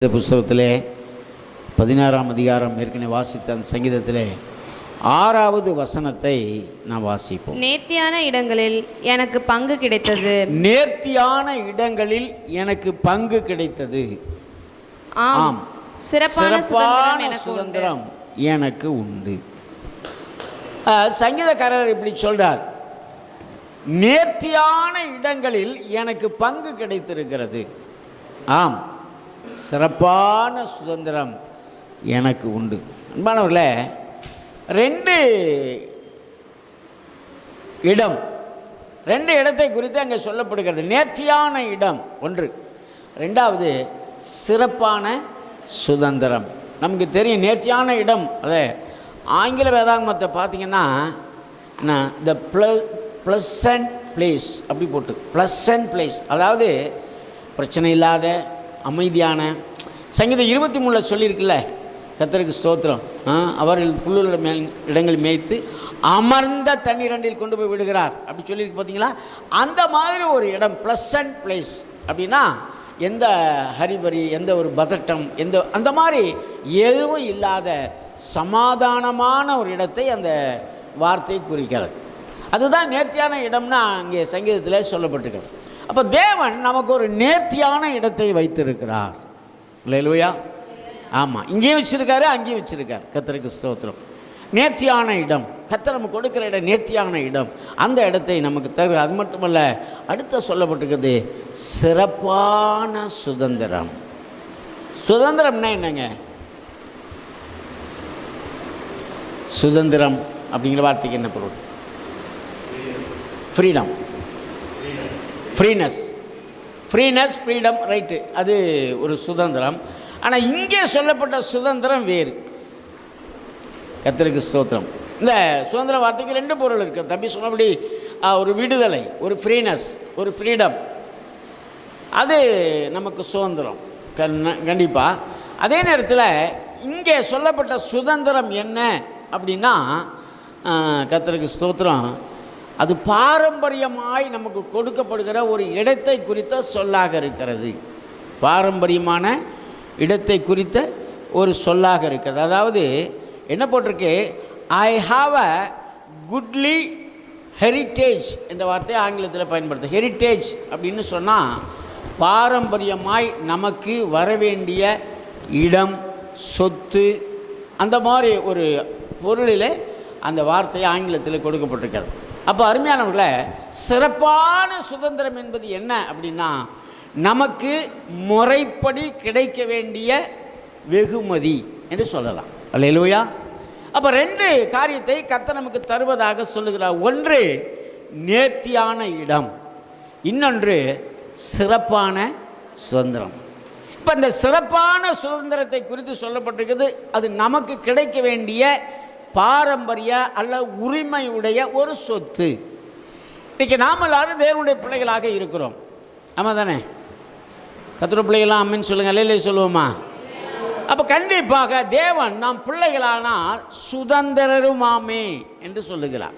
இந்த புஸ்தகத்திலே 16ஆம் அதிகாரம் ஏற்கனவே வாசித்த அந்த சங்கீதத்திலே 6வது வசனத்தை நாம் வாசிப்போம். நேர்த்தியான இடங்களில் எனக்கு பங்கு கிடைத்தது. நேர்த்தியான இடங்களில் எனக்கு பங்கு கிடைத்தது. ஆம், சிறப்பான சுதந்திரம் எனக்கு உண்டு. சங்கீதக்காரர் இப்படி சொல்றார், நேர்த்தியான இடங்களில் எனக்கு பங்கு கிடைத்திருக்கிறது. ஆம், சிறப்பான சுதந்திரம் எனக்கு உண்டு. அன்பானவர்களே, ரெண்டு இடத்தை குறித்து அங்கே சொல்லப்படுகிறது. நேர்த்தியான இடம் ஒன்று, ரெண்டாவது சிறப்பான சுதந்திரம். நமக்கு தெரியும் நேர்த்தியான இடம், அதே ஆங்கில வேதாகமத்தை பார்த்தீங்கன்னா த ப்ளசன்ட் பிளேஸ் அப்படி போட்டு, ப்ளசன்ட் பிளேஸ், அதாவது பிரச்சனை இல்லாத அமைதியான. சங்கீதம் 23 சொல்லியிருக்குல்ல, கர்த்தருக்கு ஸ்தோத்திரம், அவர்கள் புல்லுள்ள இடங்கள் மேய்த்து அமர்ந்த தண்ணீரண்டில் கொண்டு போய் விடுகிறார் அப்படி சொல்லியிருக்கு பார்த்தீங்களா. அந்த மாதிரி ஒரு இடம் ப்ளசன்ட் பிளேஸ் அப்படின்னா எந்த ஹரிபரி, எந்த ஒரு பதட்டம், அந்த மாதிரி எதுவும் இல்லாத சமாதானமான ஒரு இடத்தை அந்த வார்த்தை குறிக்கிறது. அதுதான் நேர்த்தியான இடம்னா அங்கே சங்கீதத்தில் சொல்லப்பட்டிருக்கிறது. அப்போ தேவன் நமக்கு ஒரு நேர்த்தியான இடத்தை வைத்திருக்கிறார். அல்லேலூயா. ஆமாம், இங்கேயும் வச்சிருக்காரு, அங்கேயும் வச்சிருக்கார். கர்த்தருக்கு ஸ்தோத்திரம். நேர்த்தியான இடம், கர்த்தர் நமக்கு கொடுக்குற இடம் நேர்த்தியான இடம். அந்த இடத்தை நமக்கு தருகிறார். அது மட்டுமல்ல, அடுத்த சொல்லப்பட்டிருக்கிறது சிறப்பான சுதந்திரம். சுதந்திரம்னா என்னங்க? சுதந்திரம் அப்படிங்கிற வார்த்தைக்கு என்ன பொருள்? ஃப்ரீடம், ஃப்ரீடம், ரைட்டு, அது ஒரு சுதந்திரம். ஆனால் இங்கே சொல்லப்பட்ட சுதந்திரம் வேறு. கர்த்தருக்கு ஸ்தோத்திரம். இந்த சுதந்திர வார்த்தைக்கு ரெண்டு பொருள் இருக்குது. தம்பி சொன்னபடி ஒரு விடுதலை, ஒரு ஃப்ரீனஸ், ஒரு ஃப்ரீடம், அது நமக்கு சுதந்திரம் கண்டிப்பாக. அதே நேரத்தில் இங்கே சொல்லப்பட்ட சுதந்திரம் என்ன அப்படின்னா, கர்த்தருக்கு ஸ்தோத்திரம், அது பாரம்பரியமாய் நமக்கு கொடுக்கப்படுகிற ஒரு இடத்தை குறித்த சொல்லாக இருக்கிறது. பாரம்பரியமான இடத்தை குறித்த ஒரு சொல்லாக இருக்கிறது. அதாவது என்ன போட்டிருக்கு? I have a goodly heritage என்ற வார்த்தையை ஆங்கிலத்தில் பயன்படுத்த. ஹெரிட்டேஜ் அப்படின்னு சொன்னால் பாரம்பரியமாய் நமக்கு வரவேண்டிய இடம், சொத்து, அந்த மாதிரி ஒரு பொருளில் அந்த வார்த்தை ஆங்கிலத்தில் கொடுக்கப்பட்டிருக்கிறது. அப்போ அருமையானவர்களே, சிறப்பான சுதந்திரம் என்பது என்ன அப்படின்னா, நமக்கு முறைப்படி கிடைக்க வேண்டிய வெகுமதி என்று சொல்லலாம். அல்லேலூயா. அப்போ ரெண்டு காரியத்தை கர்த்தர் நமக்கு தருவதாக சொல்லுகிறார். ஒன்று நேர்த்தியான இடம், இன்னொன்று சிறப்பான சுதந்திரம். இப்போ இந்த சிறப்பான சுதந்திரத்தை குறித்து சொல்லப்பட்டிருக்கிறது. அது நமக்கு கிடைக்க வேண்டிய பாரம்பரிய அல்ல உரிமையுடைய ஒரு சொத்து. இன்றைக்கி நாம் எல்லாரும் தேவனுடைய பிள்ளைகளாக இருக்கிறோம். ஆமாம் தானே? கர்த்தருடைய பிள்ளைகளாம் அம்மன்னு சொல்லுங்கள், அல்லேலூயா சொல்லுவோமா? அப்போ கண்டிப்பாக தேவன் நாம் பிள்ளைகளானால் சுதந்திரருமாமே என்று சொல்லுகிறார்.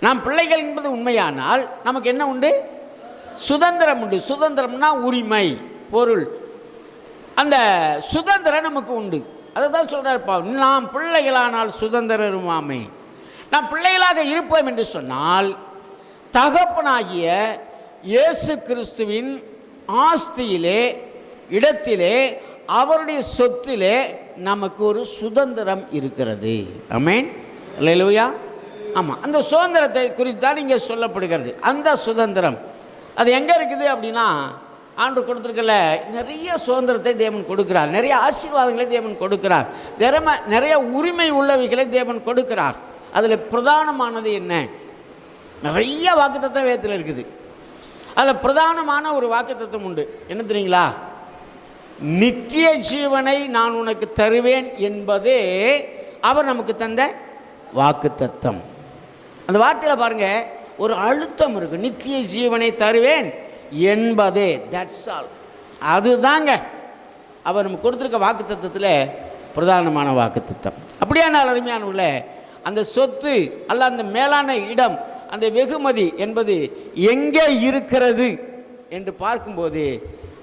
நாம் பிள்ளைகள் என்பது உண்மையானால் நமக்கு என்ன உண்டு? சுதந்திரம் உண்டு. சுதந்திரம்னா உரிமை, பொருள், அந்த சுதந்திரம் நமக்கு உண்டு. அதை தான் சொல்கிறார்ப்பா, நாம் பிள்ளைகளானால் சுதந்திரருமாமே. நாம் பிள்ளைகளாக இருப்போம் என்று சொன்னால் தகப்பனாகிய இயேசு கிறிஸ்துவின் ஆஸ்தியிலே, இடத்திலே, அவருடைய சொத்திலே நமக்கு ஒரு சுதந்திரம் இருக்கிறது. ஆமென், அல்லேலூயா. ஆமாம், அந்த சுதந்திரத்தை குறித்து தான் இங்கே சொல்லப்படுகிறது. அந்த சுதந்திரம் அது எங்கே இருக்குது அப்படின்னா, ஆண்டு கொடுத்துருக்கல நிறைய சுதந்திரத்தை தேவன் கொடுக்கிறார், நிறைய ஆசீர்வாதங்களை தேவன் கொடுக்கிறார், நிறைய உரிமை உள்ளவைகளை தேவன் கொடுக்கிறார். அதில் பிரதானமானது என்ன? நிறைய வாக்குத்தத்தம் வேதத்தில் இருக்குது. அதில் பிரதானமான ஒரு வாக்குத்தத்தம் உண்டு. என்ன தெரியுங்களா? நித்திய ஜீவனை நான் உனக்கு தருவேன் என்பதே அவர் நமக்கு தந்த வாக்குத்தத்தம். அந்த வார்த்தையில் பாருங்க, ஒரு அழுத்தம் இருக்கு. நித்திய ஜீவனை தருவேன் என்பதே, தட்ஸ் ஆல். அதுதாங்க அவர் நமக்கு கொடுத்துருக்க வாக்குத்தத்தத்தில் பிரதானமான வாக்குத்தத்தம். அப்படியானால் அருமையானவர்களே, அந்த சொத்து அல்ல அந்த மேலான இடம், அந்த வெகுமதி என்பது எங்கே இருக்கிறது என்று பார்க்கும்போது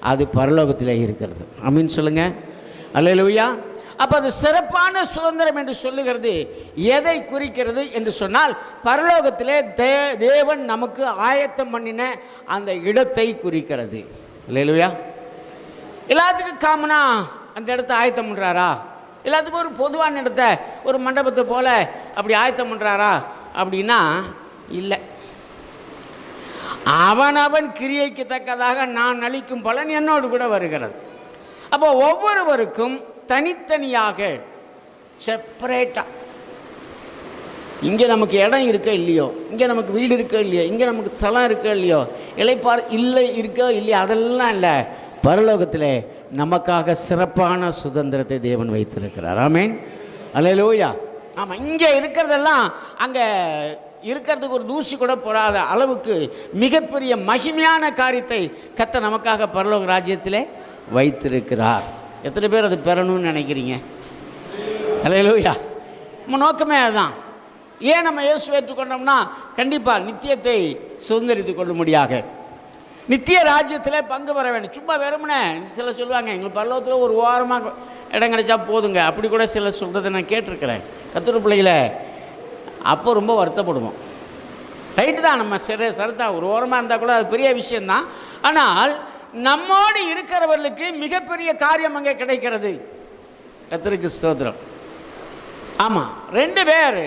அது பரலோகத்தில் இருக்கிறது. ஆமீன் சொல்லுங்கள். அல்லேலூயா. அப்போ அது சிறப்பான சுதந்திரம் என்று சொல்லுகிறது எதை குறிக்கிறது என்று சொன்னால், பரலோகத்திலே தேவன் நமக்கு ஆயத்தம் பண்ணின அந்த இடத்தை குறிக்கிறது. அல்லேலூயா. எல்லாத்துக்கும் காமனா அந்த இடத்த ஆயத்தம் பண்ணுறாரா? எல்லாத்துக்கும் ஒரு பொதுவான இடத்த ஒரு மண்டபத்தை போல அப்படி ஆயத்தம் பண்ணுறாரா அப்படின்னா இல்லை. அவனவன் கிரியைக்கு தக்கதாக நான் அளிக்கும் பலன் என்னோடு கூட வருகிறது. அப்போ ஒவ்வொருவருக்கும் தனித்தனியாக செப்பரேட்டாக, இங்கே நமக்கு இடம் இருக்கோ இல்லையோ, இங்கே நமக்கு வீடு இருக்கோ இல்லையோ, இங்கே நமக்கு ஸ்தலம் இருக்கோ இல்லையோ, இளைப்பார் இல்லை இருக்கோ இல்லையோ, அதெல்லாம் இல்லை. பரலோகத்தில் நமக்காக சிறப்பான சுதந்திரத்தை தேவன் வைத்திருக்கிறார். ஆமென், அல்லேலூயா. ஆமாம், இங்கே இருக்கிறதெல்லாம் அங்கே இருக்கிறதுக்கு ஒரு தூசி கூட போடாத அளவுக்கு மிகப்பெரிய மகிமையான காரியத்தை கர்த்தர் நமக்காக பரலோக ராஜ்யத்திலே வைத்திருக்கிறார். எத்தனை பேர் அது பெறணும்னு நினைக்கிறீங்க? அல்லேலூயா. நம்ம நோக்கமே அதுதான். ஏன் நம்ம இயேசு ஏற்றுக்கொண்டோம்னா கண்டிப்பாக நித்தியத்தை சுதந்திரித்து கொள்ளும்படியாக நித்திய ராஜ்யத்தில் பங்கு பெற வேண்டும். சும்மா வெறுமனே சில சொல்லுவாங்க, எங்களுக்கு பரலோகத்தில் ஒரு ஓரமாக இடம் கிடைச்சா போதுங்க, அப்படி கூட சில சொல்கிறத நான் கேட்டிருக்கிறேன். கர்த்தருடைய பிள்ளைகளை அப்போ ரொம்ப வருத்தப்படுவோம். ரைட்டு தான், நம்ம சரத்தா ஒரு ஓரமாக இருந்தால் கூட அது பெரிய விஷயந்தான். ஆனால் நம்மோடு இருக்கிறவர்களுக்கு மிகப்பெரிய காரியம் அங்கே கிடைக்கிறது. கர்த்தருக்கு ஸ்தோத்திரம். ஆமாம், 2 பேர்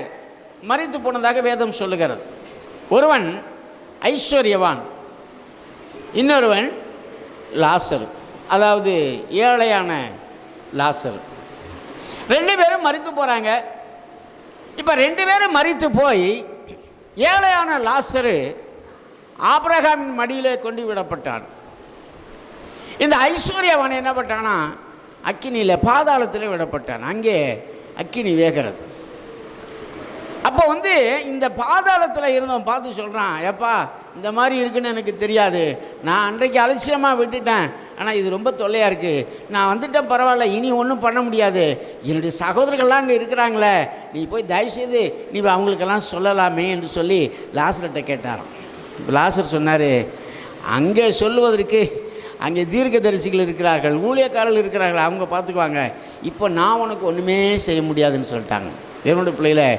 மரித்து போனதாக வேதம் சொல்லுகிறது. ஒருவன் ஐஸ்வர்யவான், இன்னொருவன் லாசரு, அதாவது ஏழையான லாசரு. 2 பேரும் மரித்து போகிறாங்க. இப்போ 2 பேரும் மரித்து போய் ஏழையான லாசரு ஆபிரகாமின் மடியிலே கொண்டு விடப்பட்டான். இந்த ஐஸ்வர்யவான் என்ன பண்ணானா, அக்கினியில் பாதாளத்தில் விடப்பட்டான். அங்கே அக்கினி வேகிறது. அப்போ இந்த பாதாளத்தில் இருந்தவன் பார்த்து சொல்கிறான், ஏப்பா இந்த மாதிரி இருக்குன்னு எனக்கு தெரியாது, நான் அன்றைக்கு அலட்சியமாக விட்டுட்டேன், ஆனால் இது ரொம்ப தொல்லையாக இருக்குது, நான் வந்துட்டேன், பரவாயில்ல, இனி ஒன்றும் பண்ண முடியாது, என்னுடைய சகோதரர்கள்லாம் அங்கே இருக்கிறாங்களே, நீ போய் தயவுசெய்து நீ அவங்களுக்கெல்லாம் சொல்லலாமே என்று சொல்லி லாசர்கிட்ட கேட்டாராம். இப்போ லாசர் சொன்னார், அங்கே சொல்லுவதற்கு அங்கே தீர்க்கதரிசிகள் இருக்கிறார்கள், ஊழியக்காரர்கள் இருக்கிறார்கள், அவங்க பார்த்துக்குவாங்க, இப்போ நான் உனக்கு ஒன்றுமே செய்ய முடியாதுன்னு சொல்லிட்டாங்க. தேவனுடைய பிள்ளைகளை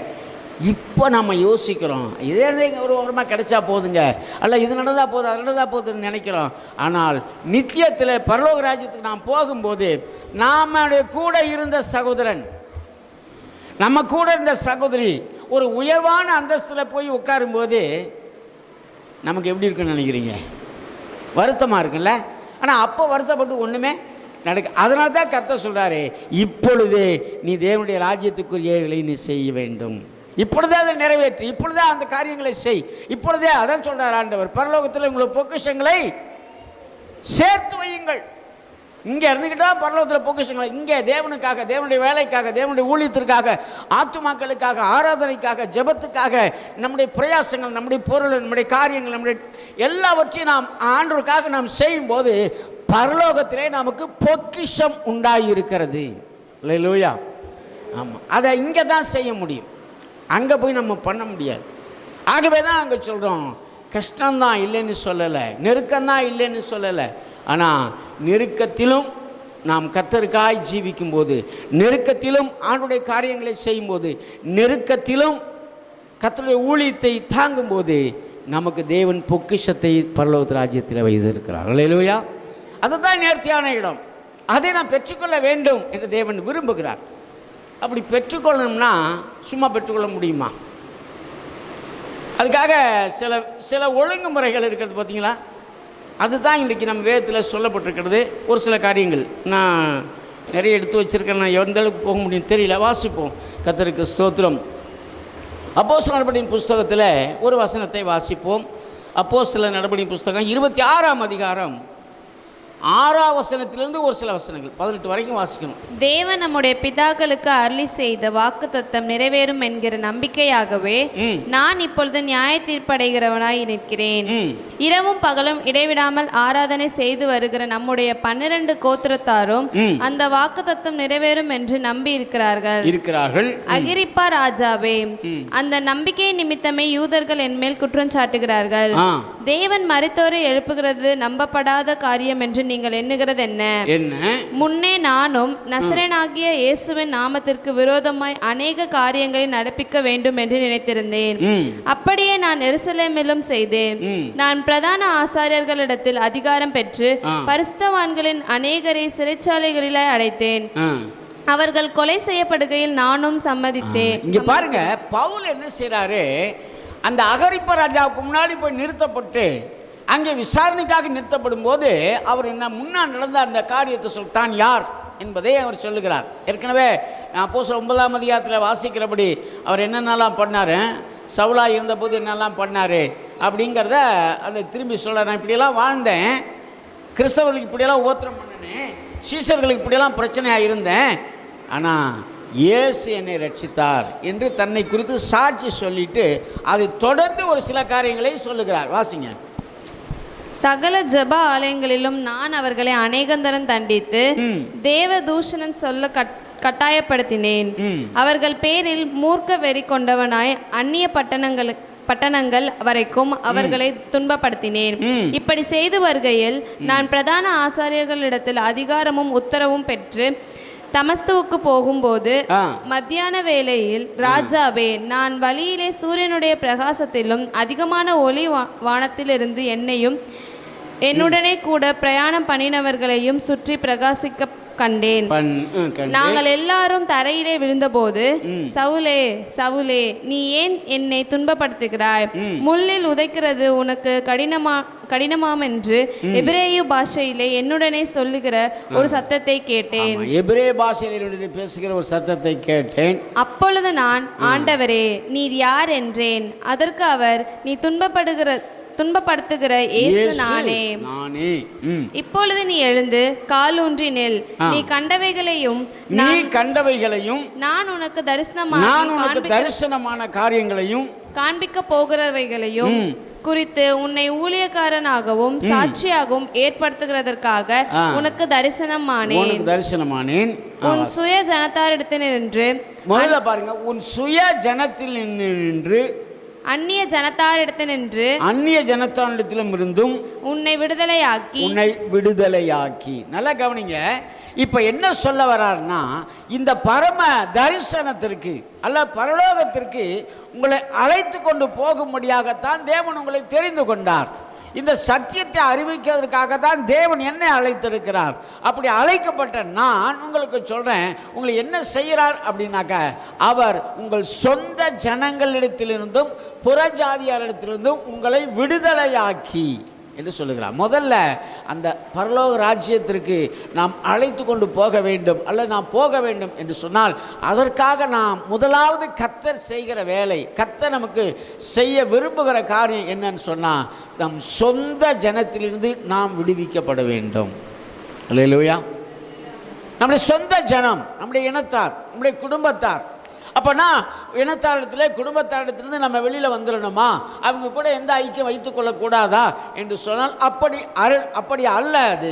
இப்போ நம்ம யோசிக்கிறோம், இதே ஒரு ஓரமாக கிடைச்சா போதுங்க, அல்ல இது நடந்தால் போதும் அது நடந்தால் போதுன்னு நினைக்கிறோம். ஆனால் நித்தியத்தில் பரலோக ராஜ்யத்துக்கு நாம் போகும்போது நம்முடைய கூட இருந்த சகோதரன், நம்ம கூட இருந்த சகோதரி ஒரு உயர்வான அந்தஸ்தில் போய் உட்காரும்போது நமக்கு எப்படி இருக்குன்னு நினைக்கிறீங்க? வருத்தமாக இருக்குல்ல? ஆனால் அப்போ வருத்தப்பட்டு ஒன்றுமே நடக்க. அதனால தான் கர்த்தர் சொல்கிறாரு, இப்பொழுதே நீ தேவனுடைய ராஜ்யத்துக்குரியவர்களை நீ செய்ய வேண்டும், இப்பொழுதே அதை நிறைவேற்றி, இப்பொழுதே அந்த காரியங்களை செய், இப்பொழுதே. அதான் சொல்கிறார் ஆண்டவர், பரலோகத்தில் உங்களுக்கு பொக்கிஷங்களை சேர்த்து வையுங்கள். இங்கே இருந்துக்கிட்டா பரலோகத்தில் பொக்கிஷங்களை, இங்கே தேவனுக்காக, தேவனுடைய வேலைக்காக, தேவனுடைய ஊழியத்திற்காக, ஆத்துமாக்களுக்காக, ஆராதனைக்காக, ஜெபத்துக்காக நம்முடைய பிரயாசங்கள், நம்முடைய பொருள், நம்முடைய காரியங்கள், நம்முடைய எல்லாவற்றையும் நாம் ஆண்டவருக்காக நாம் செய்யும்போது பரலோகத்திலே நமக்கு பொக்கிஷம் உண்டாயிருக்கிறது. அல்லேலூயா. ஆமாம், அதை இங்கே தான் செய்ய முடியும், அங்கே போய் நம்ம பண்ண முடியாது. ஆகவே தான் அங்கே சொல்கிறோம், கஷ்டம்தான் இல்லைன்னு சொல்லலை, நெருக்கம்தான் இல்லைன்னு சொல்லலை. ஆனால் நெருக்கத்திலும் நாம் கர்த்தருக்காய் ஜீவிக்கும்போது, நெருக்கத்திலும் ஆண்டுடைய காரியங்களை செய்யும்போது, நெருக்கத்திலும் கர்த்தருடைய ஊழியத்தை தாங்கும்போது நமக்கு தேவன் பொக்கிஷத்தை பரலோக ராஜ்யத்தில் வைத்திருக்கிறார். அல்லேலூயா. அதுதான் நேர்த்தியான இடம். அதை நாம் பெற்றுக்கொள்ள வேண்டும் என்று தேவன் விரும்புகிறார். அப்படி பெற்றுக்கொள்ளணும்னா சும்மா பெற்றுக்கொள்ள முடியுமா? அதுக்காக சில ஒழுங்குமுறைகள் இருக்கிறது பார்த்தீங்களா? அதுதான் இன்றைக்கி நம்ம வேதத்தில் சொல்லப்பட்டிருக்கிறது. ஒரு சில காரியங்கள் நான் நிறைய எடுத்து வச்சுருக்கேன், நான் எந்த அளவுக்கு போக முடியும் தெரியல. வாசிப்போம். கர்த்தருக்கு ஸ்தோத்திரம். அப்போஸ்தலர் நடபடியின் புஸ்தகத்தில் ஒரு வசனத்தை வாசிப்போம். அப்போஸ்தலர் நடபடியின் புஸ்தகம் 26ஆம் அதிகாரம் 6ஆம் வசனத்திலிருந்து ஒரு சில வசனங்கள் 18 வரைக்கும் வாசிக்கணும். தேவன் நம்முடைய பிதாக்களுக்கு அருளி செய்த வாக்குத்தத்தம் நிறைவேறும் என்கிற நம்பிக்கையாகவே நான் இப்பொழுது நியாய தீர்ப்படைகிறவனாய் நிற்கிறேன். இரவும் பகலும் இடைவிடாமல் ஆராதனை செய்து வருகிற நம்முடைய 12 கோத்திரத்தாரும் அந்த வாக்குத்தத்தம் நிறைவேறும் என்று நம்பி இருக்கிறார்கள். அகிரிப்பா ராஜாவே, அந்த நம்பிக்கை நிமித்தமே யூதர்கள் என்மேல் குற்றம் சாட்டுகிறார்கள். தேவன் மரித்தோரை எழுப்புகிறது நம்பப்படாத காரியம் என்று நீங்கள் எண்ணுகிறது என்ன? என்ன? முன்னே நானும் நசரேயனாகிய இயேசுவின் நாமத்திற்கு விரோதமாய் அநேக காரியங்களை நடப்பிக்க வேண்டும் என்று நினைத்திருந்தேன். அப்படியே நான் எருசலேமிலும் செய்தேன். நான் பிரதான ஆசாரியர்களிடத்தில் அதிகாரம் பெற்று பரிசுத்தவான்களின் அநேகரை சிறைச்சாலைகளிலே அடைத்தேன். அவர்கள் கொலை செய்யப்படுகையில் நானும் சம்மதித்தேன். இங்க பாருங்க, பவுல் என்ன செய்றாரு, அந்த அகிரிப்பா ராஜாவுக்கு முன்னாடி போய் நிறுத்தப்பட்டு அங்கே விசாரணைக்காக நிறுத்தப்படும் போது அவர் என்ன முன்னால் நடந்த அந்த காரியத்தை தான் யார் என்பதை அவர் சொல்லுகிறார். ஏற்கனவே அப்போஸ்தலர் 9ஆம் அதிகாரத்தில் வாசிக்கிறபடி அவர் என்னென்னலாம் பண்ணார், சவுலா இருந்தபோது என்னெல்லாம் பண்ணார் அப்படிங்கிறத அதை திரும்பி சொல்ல. நான் இப்படியெல்லாம் வாழ்ந்தேன், கிறிஸ்தவர்களுக்கு இப்படியெல்லாம் உபத்திரம் பண்ணினேன், சீசர்களுக்கு இப்படியெல்லாம் பிரச்சனையாக இருந்தேன், ஆனால் இயேசு என்னை ரட்சித்தார் என்று தன்னை குறித்து சாட்சி சொல்லிட்டு அதை தொடர்ந்து ஒரு சில காரியங்களை சொல்லுகிறார். வாசிங்க. சகல ஜெப ஆலயங்களிலும் நான் அவர்களை அநேகந்தரம் தண்டித்து தேவ தூஷணம் சொல்ல கட்டாயப்படுத்தினேன். அவர்கள் பேரில் மூர்க்க வெறி கொண்டவனாய் அந்நிய பட்டணங்கள் வரைக்கும் அவர்களை துன்பப்படுத்தினேன். இப்படி செய்து வருகையில் நான் பிரதான ஆசாரியர்களிடத்தில் அதிகாரமும் உத்தரவும் பெற்று தமஸ்துவுக்கு போகும்போது மத்தியான வேளையில், ராஜாவே, நான் வழியிலே சூரியனுடைய பிரகாசத்திலும் அதிகமான ஒளி வானத்திலிருந்து என்னையும் என்னுடனே கூட பிரயாணம் பண்ணினவர்களையும் சுற்றி பிரகாசிக்க கண்டேன். நாங்கள் எல்லாரும் தரையிலே விழுந்தபோது, சவுலே சவுலே, நீ ஏன் என்னை துன்பப்படுத்துகிறாய்? முள்ளில் உதைக்கிறது உனக்கு கடினமாம் என்று எபிரேய பாஷையிலே என்னுடனே சொல்லுகிற ஒரு சத்தத்தை கேட்டேன். எபிரேய பாஷையிலே பேசுகிற ஒரு சத்தத்தை கேட்டேன். அப்பொழுது நான், ஆண்டவரே, நீர் யார் என்றேன். அதற்கு அவர், நீ துன்பப்படுத்துகிற இயேசு நானே. இப்பொழுது நீ எழுந்து காலூன்றி நெல். நீ கண்டவைகளையும் நான் உனக்கு தரிசனமான காரியங்களையும் காண்பிக்க போகிறவைகளையும் குறித்து உன்னை ஊழியக்காரனாகவும் சாட்சியாகவும் ஏற்படுத்துகிறதற்காக உனக்கு தரிசனமானேன். உன் சுய ஜனத்தாரிடத்தில் நின்று, முதல்ல பாருங்க, உன் சுய ஜனத்தில் நின்று அந்நிய ஜனத்தாரிடத்திலும் இருந்தும் உன்னை விடுதலையாக்கி. நல்லா கவனிங்க. இப்ப என்ன சொல்ல வர்றாருன்னா, இந்த பரம தரிசனத்திற்கு அல்ல பரலோகத்திற்கு உங்களை அழைத்து கொண்டு போகும்படியாகத்தான் தேவன் உங்களை தெரிந்து கொண்டார். இந்த சத்தியத்தை அறிவிக்கிறதுக்காக தான் தேவன் என்னை அழைத்திருக்கிறார். அப்படி அழைக்கப்பட்ட நான் உங்களுக்கு சொல்கிறேன், உங்களை என்ன செய்கிறார் அப்படின்னாக்க, அவர் உங்கள் சொந்த ஜனங்களிடத்திலிருந்தும் புறஜாதியாரிடத்திலிருந்தும் உங்களை விடுதலையாக்கி என்று சொல்லுகிறார். முதல்ல அந்த பரலோக ராஜ்யத்திற்கு நாம் அழைத்து கொண்டு போக வேண்டும் அல்லது நாம் போக வேண்டும் என்று சொன்னால், அதற்காக நாம் முதலாவது கர்த்தர் செய்கிற வேலை, கர்த்தர் நமக்கு செய்ய விரும்புகிற காரியம் என்னன்னு சொன்னால், நம் சொந்த ஜனத்திலிருந்து நாம் விடுவிக்கப்பட வேண்டும். அல்லேலூயா. நம்முடைய சொந்த ஜனம், நம்முடைய இனத்தார், நம்முடைய குடும்பத்தார். அப்போனா இனத்தாரிடத்தில் குடும்பத்தாரிடத்திலிருந்து நம்ம வெளியில் வந்துடணுமா, அவங்க கூட எந்த ஐக்கியம் வைத்துக் கொள்ளக்கூடாதா என்று சொன்னால் அப்படி அல்ல. அது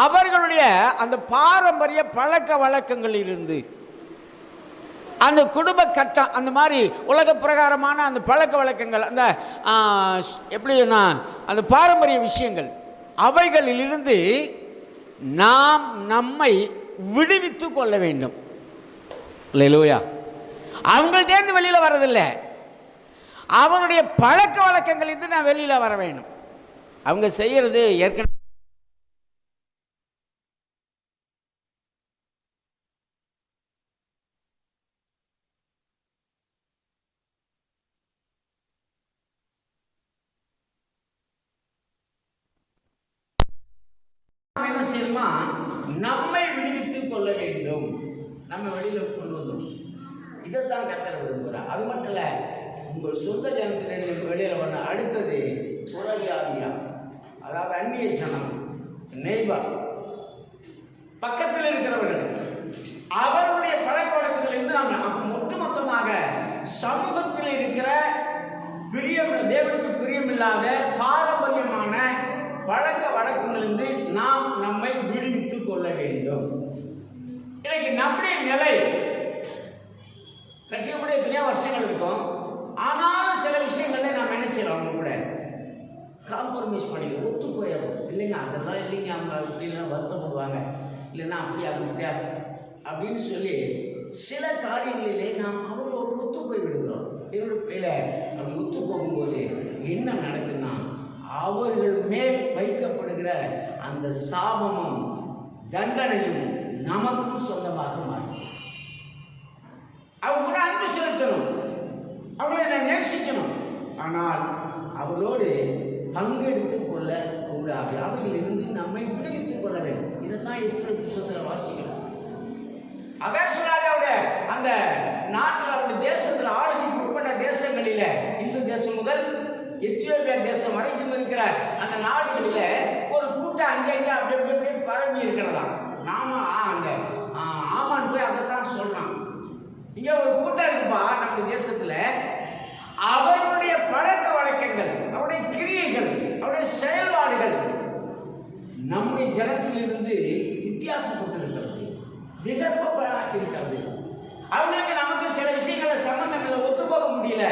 அவர்களுடைய அந்த பாரம்பரிய பழக்க வழக்கங்களிலிருந்து, அந்த குடும்ப கட்டம், அந்த மாதிரி உலக பிரகாரமான அந்த பழக்க வழக்கங்கள், அந்த எப்படின்னா அந்த பாரம்பரிய விஷயங்கள், அவைகளிலிருந்து நாம் நம்மை விடுவித்து கொள்ள வேண்டும். அல்லேலூயா. அவங்கள்டேருந்து வெளியில் வர்றதில்லை, அவருடைய பழக்க வழக்கங்கள் இருந்து நான் வெளியில் வர வேணும். அவங்க செய்யறது ஏற்கனவே என்ன செய்யணுமா, நம்மை விடுவித்துக் கொள்ள வேண்டும். நம்ம வெளியில் கொண்டு வந்தோம். இதைத்தான் கர்த்தர் விரும்புகிறார். அது மட்டும் இல்லை, உங்கள் சொந்த ஜனத்திலிருந்து வெளியில் வர அடுத்தது புறஜாதியா, அதாவது அந்நிய ஜனம், நெய்பர், பக்கத்தில் இருக்கிறவர்கள், அவருடைய பழக்க வழக்கங்களிலிருந்து நாம் ஒட்டுமொத்தமாக சமூகத்தில் இருக்கிற தேவனுக்கு பிரியமில்லாத பாரம்பரியமான பழக்க வழக்கங்களிலிருந்து நாம் நம்மை விடுவித்துக் கொள்ள வேண்டும். இன்னைக்கு நம்முடைய நிலை, ரட்சிக்கப்பட்ட எத்தனையோ வருஷங்கள் இருக்கும், ஆனாலும் சில விஷயங்களை நாம் என்ன செய்யலாம், அவங்க கூட காம்ப்ரமைஸ் பண்ணிக்கிறோம், ஒத்து போயிடும். இல்லைங்க அதெல்லாம் இல்லைங்க, அவங்க அப்படிலாம் வருத்தப்படுவாங்க, இல்லைன்னா அப்படியா அப்படியா அப்படின்னு சொல்லி சில காரியங்களிலே நாம் அவங்களோட ஒத்து போய் விடுகிறோம். என்னோட பிள்ளையில அப்படி ஒத்து போகும்போது என்ன நடக்குன்னா, அவர்கள் மேல் வைக்கப்படுகிற அந்த சாபமும் தண்டனையும் நமக்கும் சொந்தமாக மாறும். அவங்க கூட அன்பு செலுத்தணும், அவங்களை நான் நேசிக்கணும், ஆனால் அவளோடு பங்கெடுத்துக் கொள்ள கூடாது. அவர்களிலிருந்து நம்மை விடுவித்துக் கொள்ள வேண்டும். இதைத்தான் எஸ்தர் புத்தகத்தில் வாசிக்கணும். அகஸ்வராஜாவோட அந்த நாட்டில், அவருடைய தேசத்தில், ஆளுகைக்கு உட்பட்ட தேசங்களில், இந்து தேசம் முதல் எத்தியோப்பியா தேசம் வரைக்கும் இருக்கிற அந்த நாடுகளில் ஒரு கூட்டம் அங்கங்கே அப்படி அப்படியே பரவி இருக்கிறதா. நாம அந்த ஆமான் போய் அதைத்தான் சொல்றான். இங்க ஒரு கூட்டம் இருக்குப்பா நம்ம தேசத்துல, அவருடைய பழக்க வழக்கங்கள், அவருடைய கிரியைகள், அவருடைய செயல்பாடுகள் நம்முடைய ஜனத்திலிருந்து வித்தியாசப்பட்டு இருக்கிறது, விகற்பப்படாக்கி இருக்கிறது. அவங்களுக்கு நமக்கு சில விஷயங்களை சம்பந்தங்களை ஒத்துப்போக முடியல.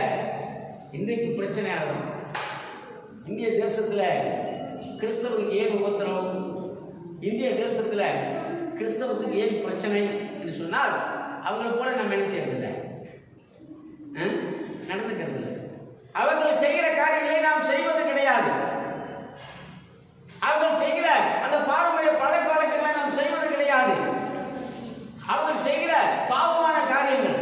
இன்றைக்கு பிரச்சனை ஆகும். இந்திய தேசத்துல கிறிஸ்தவர்களுக்கு ஏன் உபத்திரம், இந்திய தேசத்துல கிறிஸ்தவத்துக்கு ஏன் பிரச்சனை என்று சொன்னால், அவங்களை போல நம்ம என்ன செய்யறதில்லை, நடந்துக்கிறது இல்லை. அவர்கள் செய்கிற காரியங்களை நாம் செய்வது கிடையாது. அவர்கள் செய்கிற அந்த பாரம்பரிய பழக்க வழக்கங்களை நாம் செய்வது கிடையாது. அவர்கள் செய்கிற பாவமான காரியங்கள்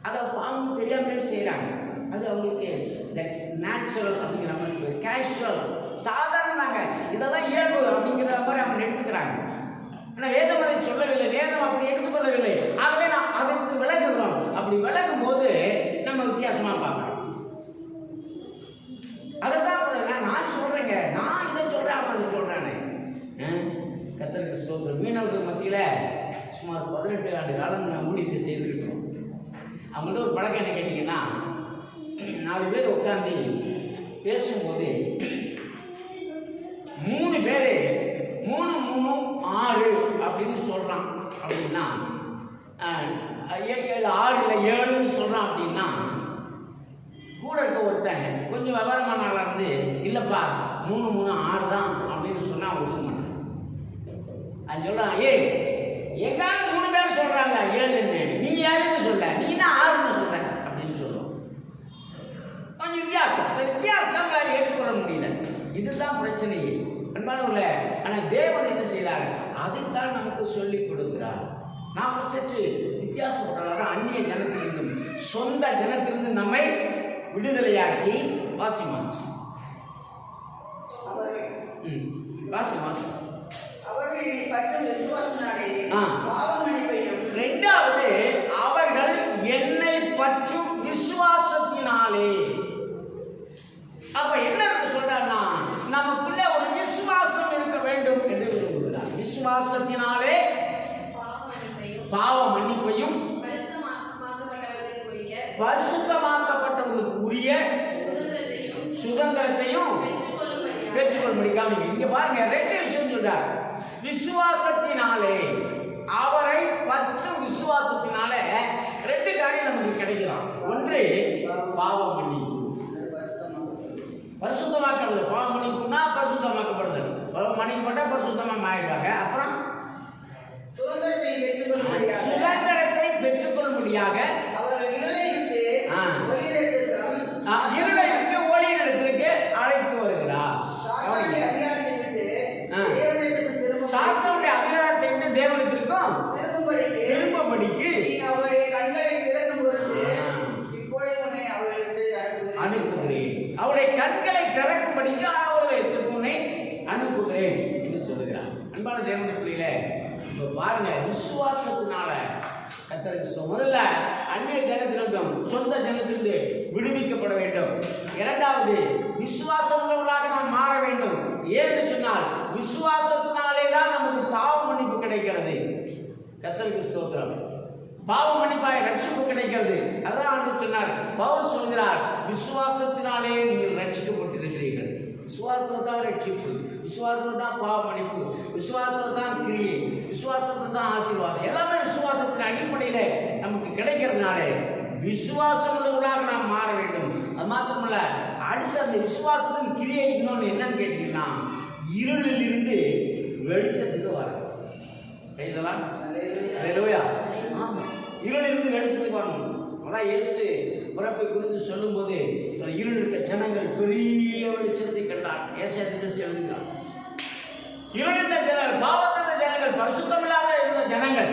அதை பாவம் தெரியாமலே செய்கிறாங்க. அது அவங்களுக்கு தட்ஸ் நேச்சுரல் அப்படிங்கிற மாதிரி, கேஷுவல், சாதாரண நாங்கள் இதெல்லாம் இயல்பு அப்படிங்கிற மாதிரி அவங்க எடுத்துக்கிறாங்க. ஆனால் வேதம் அதை சொல்லவில்லை, வேதம் அப்படி எடுத்துக்கொள்ளவில்லை. ஆகவே நாம் அதற்கு விலகுகிறோம். அப்படி விலகும் போது நம்ம வித்தியாசமாக பார்க்கலாம். அதைத்தான் நான் சொல்றேங்க, நான் இதை சொல்றேன், அவன் அதை சொல்றானே. கர்த்தருக்கு ஸ்தோத்திரம். மீனவர்கள் மத்தியில் சுமார் 18 ஆண்டு காலம் நான் ஊழியத்தை செய்திருக்கிறோம். அவங்கள்ட்ட ஒரு பழக்கம் என்ன கேட்டிங்கன்னா, 4 பேர் உட்காந்து பேசும்போது 3 பேர் 3 3 6 அப்படின்னு சொல்கிறான். அப்படின்னா 7 6 இல்லை 7ன்னு சொல்கிறான். அப்படின்னா கூட இருக்க ஒருத்தன் கொஞ்சம் விவரமான ஆளாக இருந்து, இல்லைப்பா 3 3 6 தான் அப்படின்னு சொன்னால் ஒத்துக்க மாட்டான். அது சொல்கிறான், எங்காவது 3 பேர் சொல்கிறாங்க 7ன்னு, நீ 7ன்னு சொல்ல, நீ என்ன 6ன்னு சொல்ற அப்படின்னு சொல்லுவோம். கொஞ்சம் வித்தியாசம், அந்த வித்தியாசம் நம்மளால் ஏற்றுக்கொள்ள முடியல. இதுதான் பிரச்சனையே அன்பானவர்களே. ஆனால் தேவன் என்ன செய்கிறார், அதைத்தான் நமக்கு சொல்லிக் கொடுக்கிறார். நாம் சற்று வித்தியாசப்பட்டதாக அந்நிய ஜனத்திலிருந்தும் சொந்த ஜனத்திலிருந்து நம்மை விடுதலையாக்கி வாசிமா ரெண்டாவது, அவர்கள் என்னை பற்றும் விசுவாசத்தினாலே. அப்ப என்ன சொல்றாருன்னா, நமக்குள்ள ஒரு விசுவாசம் இருக்க வேண்டும் என்று விரும்புகிறார். விசுவாசத்தினாலே பாவ மன்னிப்பையும் பரிசுத்தமாக்கப்பட்டவர்களுக்கு உரிய சுதந்திரத்தையும் பெற்றுக்கொள்ளும்படி காமிங்க. இங்க பாருங்க, 2 விஷயம் சொல்றார். விசுவாசத்தினாலே, அவரை பற்றும் விசுவாசத்தினாலே 2 காரியம் நமக்கு கிடைக்கலாம். ஒன்று பாவ மன்னிப்பு, பரிசுத்தமாக்கப்படுது. பாவ மன்னிப்புனா பரிசுத்தமாக்கப்படுது. மன்னிக்கப்பட்ட பரிசுத்தமாக ஆயிடுவாங்க. அப்புறம் சுதந்திரத்தை பெற்றுக்கொள்ளும்படியாக இருளை விட்டு ஒளியிடத்திற்கு அழைத்து வருகிறார். சாத்தானுடைய அதிகாரத்தை விட்டு தேவனிடத்திற்கும் திரும்பபடிக்கு அனுப்புகிறேன். அவருடைய கண்களை திறக்கும்படிக்கு அவர்களை திருப்பனை அனுப்புகிறேன் என்று சொல்லுகிறார். அன்பான தேவனுடைய பிள்ளைகளே, இப்போ பாருங்க, விசுவாசத்தினால கர்த்தருக்கு முதல்ல அந்நிய ஜனத்திலிருந்தும் சொந்த ஜனத்திலிருந்து விடுவிக்கப்பட வேண்டும். இரண்டாவது, விசுவாசம் உள்ளவர்களாக நாம் மாற வேண்டும். ஏன்னு சொன்னால், விசுவாசத்தினாலே தான் நமக்கு பாவ மன்னிப்பு கிடைக்கிறது. கர்த்தருக்கு ஸ்தோத்திரம். பாவ மன்னிப்பாய் ரட்சிப்பு கிடைக்கிறது. அதான் ஆண்டவர் சொன்னார். பவுல் சொல்கிறார், விசுவாசத்தினாலே நீங்கள் ரட்சிக்கப்பட்டிருக்கிறீர்கள். விசுவாசத்தில் தான் ரட்சிப்பு, விசுவாசத்தில் தான் பாவ மன்னிப்பு, விசுவாசத்தில் தான் கிரியை, விசுவாசத்தில் தான் ஆசீர்வாதம். எல்லாமே விசுவாசத்தின் அடிப்படையில் நமக்கு கிடைக்கிறதுனால விசுவாசம் உள்ளவர்களாக நாம் நாம் மாற வேண்டும். அது மாத்திரமல்ல, அடுத்த அந்த விசுவாசத்தின் கிரியை இன்னொன்று என்னன்னு கேட்டீங்கன்னா, இருளில் இருந்து வெளிச்சத்துக்கு வரணும். இருளிலிருந்து வெளிச்சத்துக்கு வரணும். அதான் இயேசு பிறப்பை குறித்து சொல்லும்போது இருள் இருக்க ஜனங்கள் பெரிய வெளிச்சத்தை கண்டார். ஏசாயா எழுதுகிறார். இருளிருந்த ஜனங்கள், பாவத்திருந்த ஜனங்கள், பரிசுத்தமில்லாத இருந்த ஜனங்கள்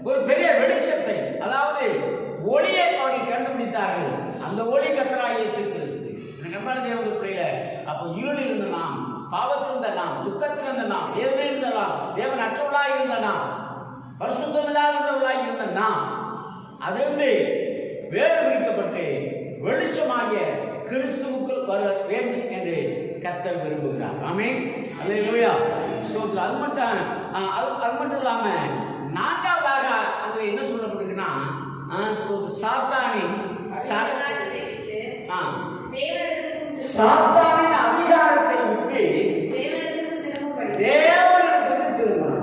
ஒரு பெரிய வெளிச்சத்தை, அதாவது ஒளியை அவர்கள் கண்டுபிடித்தார்கள். அந்த ஒளி கர்த்தராகிய இயேசு கிறிஸ்து. எனக்கு தேவனுடைய பிள்ளைகளே, அப்போ இருளில் இருந்த நாம், பாவத்திருந்த நாம், துக்கத்திலிருந்த நாம், வேதனை இருந்த நாம், தேவன் அற்றவளாக இருந்த நாம், பரிசுத்தமில்லாதவர்களாக இருந்த நாம், அதிலிருந்து வேறு பிரிக்கப்பட்டு வெளிச்சமாகிய கிறிஸ்துவுக்குள் வர வேண்டும் என்று கர்த்தர் விரும்புகிறார். ஆமென். அல்லேலூயா. ஸ்தோத்திரம். அது மட்டும் இல்லாம நான்காவதாக அது என்ன சொல்லப்படுதுன்னா, சாத்தானின் அதிகாரத்தை விட்டு தேவனிடத்திற்கு திரும்பணும்.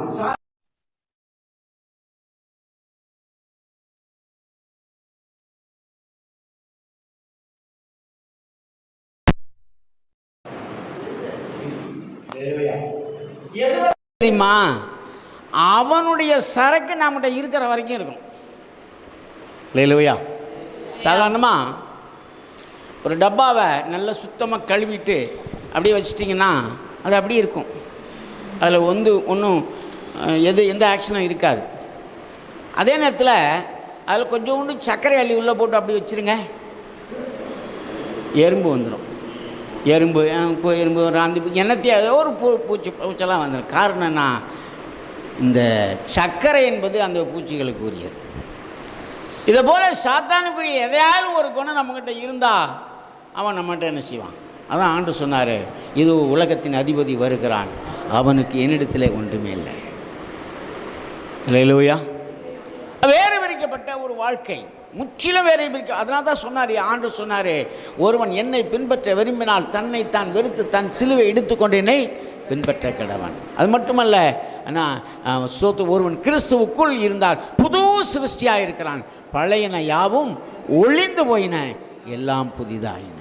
தெரியுமா, அவனுடைய சரக்கு நம்மகிட்ட இருக்கிற வரைக்கும் இருக்கும். இல்லையா? சாதாரணமாக ஒரு டப்பாவை நல்லா சுத்தமாக கழுவிட்டு அப்படியே வச்சிட்டிங்கன்னா அது அப்படியே இருக்கும். அதில் ஒன்றும் எந்த ஆக்ஷனும் இருக்காது. அதே நேரத்தில் அதில் கொஞ்சோண்டு சர்க்கரை அள்ளி உள்ளே போட்டு அப்படி வச்சுருங்க, எறும்பு வந்துடும். எறும்பு ராந்தி எண்ணத்தையே ஏதோ ஒரு பூச்செல்லாம் வந்துடும். காரணம் என்ன? இந்த சர்க்கரை என்பது அந்த பூச்சிகளுக்கு உரியது. இதை போல் சாத்தானுக்குரிய எதையாவது ஒரு குணம் நம்மக்கிட்ட இருந்தால் அவன் நம்மகிட்ட என்ன செய்வான்? அதான் ஆண்டு சொன்னார், இது உலகத்தின் அதிபதி வருகிறான், அவனுக்கு என்னிடத்தில் ஒன்றுமே இல்லை. இல்லையா? வேறு விரிக்கப்பட்ட ஒரு வாழ்க்கை, முற்றிலும் வேறு பிரிக்க. அதனால தான் சொன்னார், ஆண்டு சொன்னார், ஒருவன் என்னை பின்பற்ற விரும்பினால் தன்னை தான் வெறுத்து தன் சிலுவை எடுத்துக்கொண்டு என்னை பின்பற்ற கடவன். அது மட்டுமல்ல, ஆனால் ஒருவன் கிறிஸ்துவுக்குள் இருந்தால் புது சிருஷ்டியாக இருக்கிறான், பழையன யாவும் ஒளிந்து போயின, எல்லாம் புதிதாயின.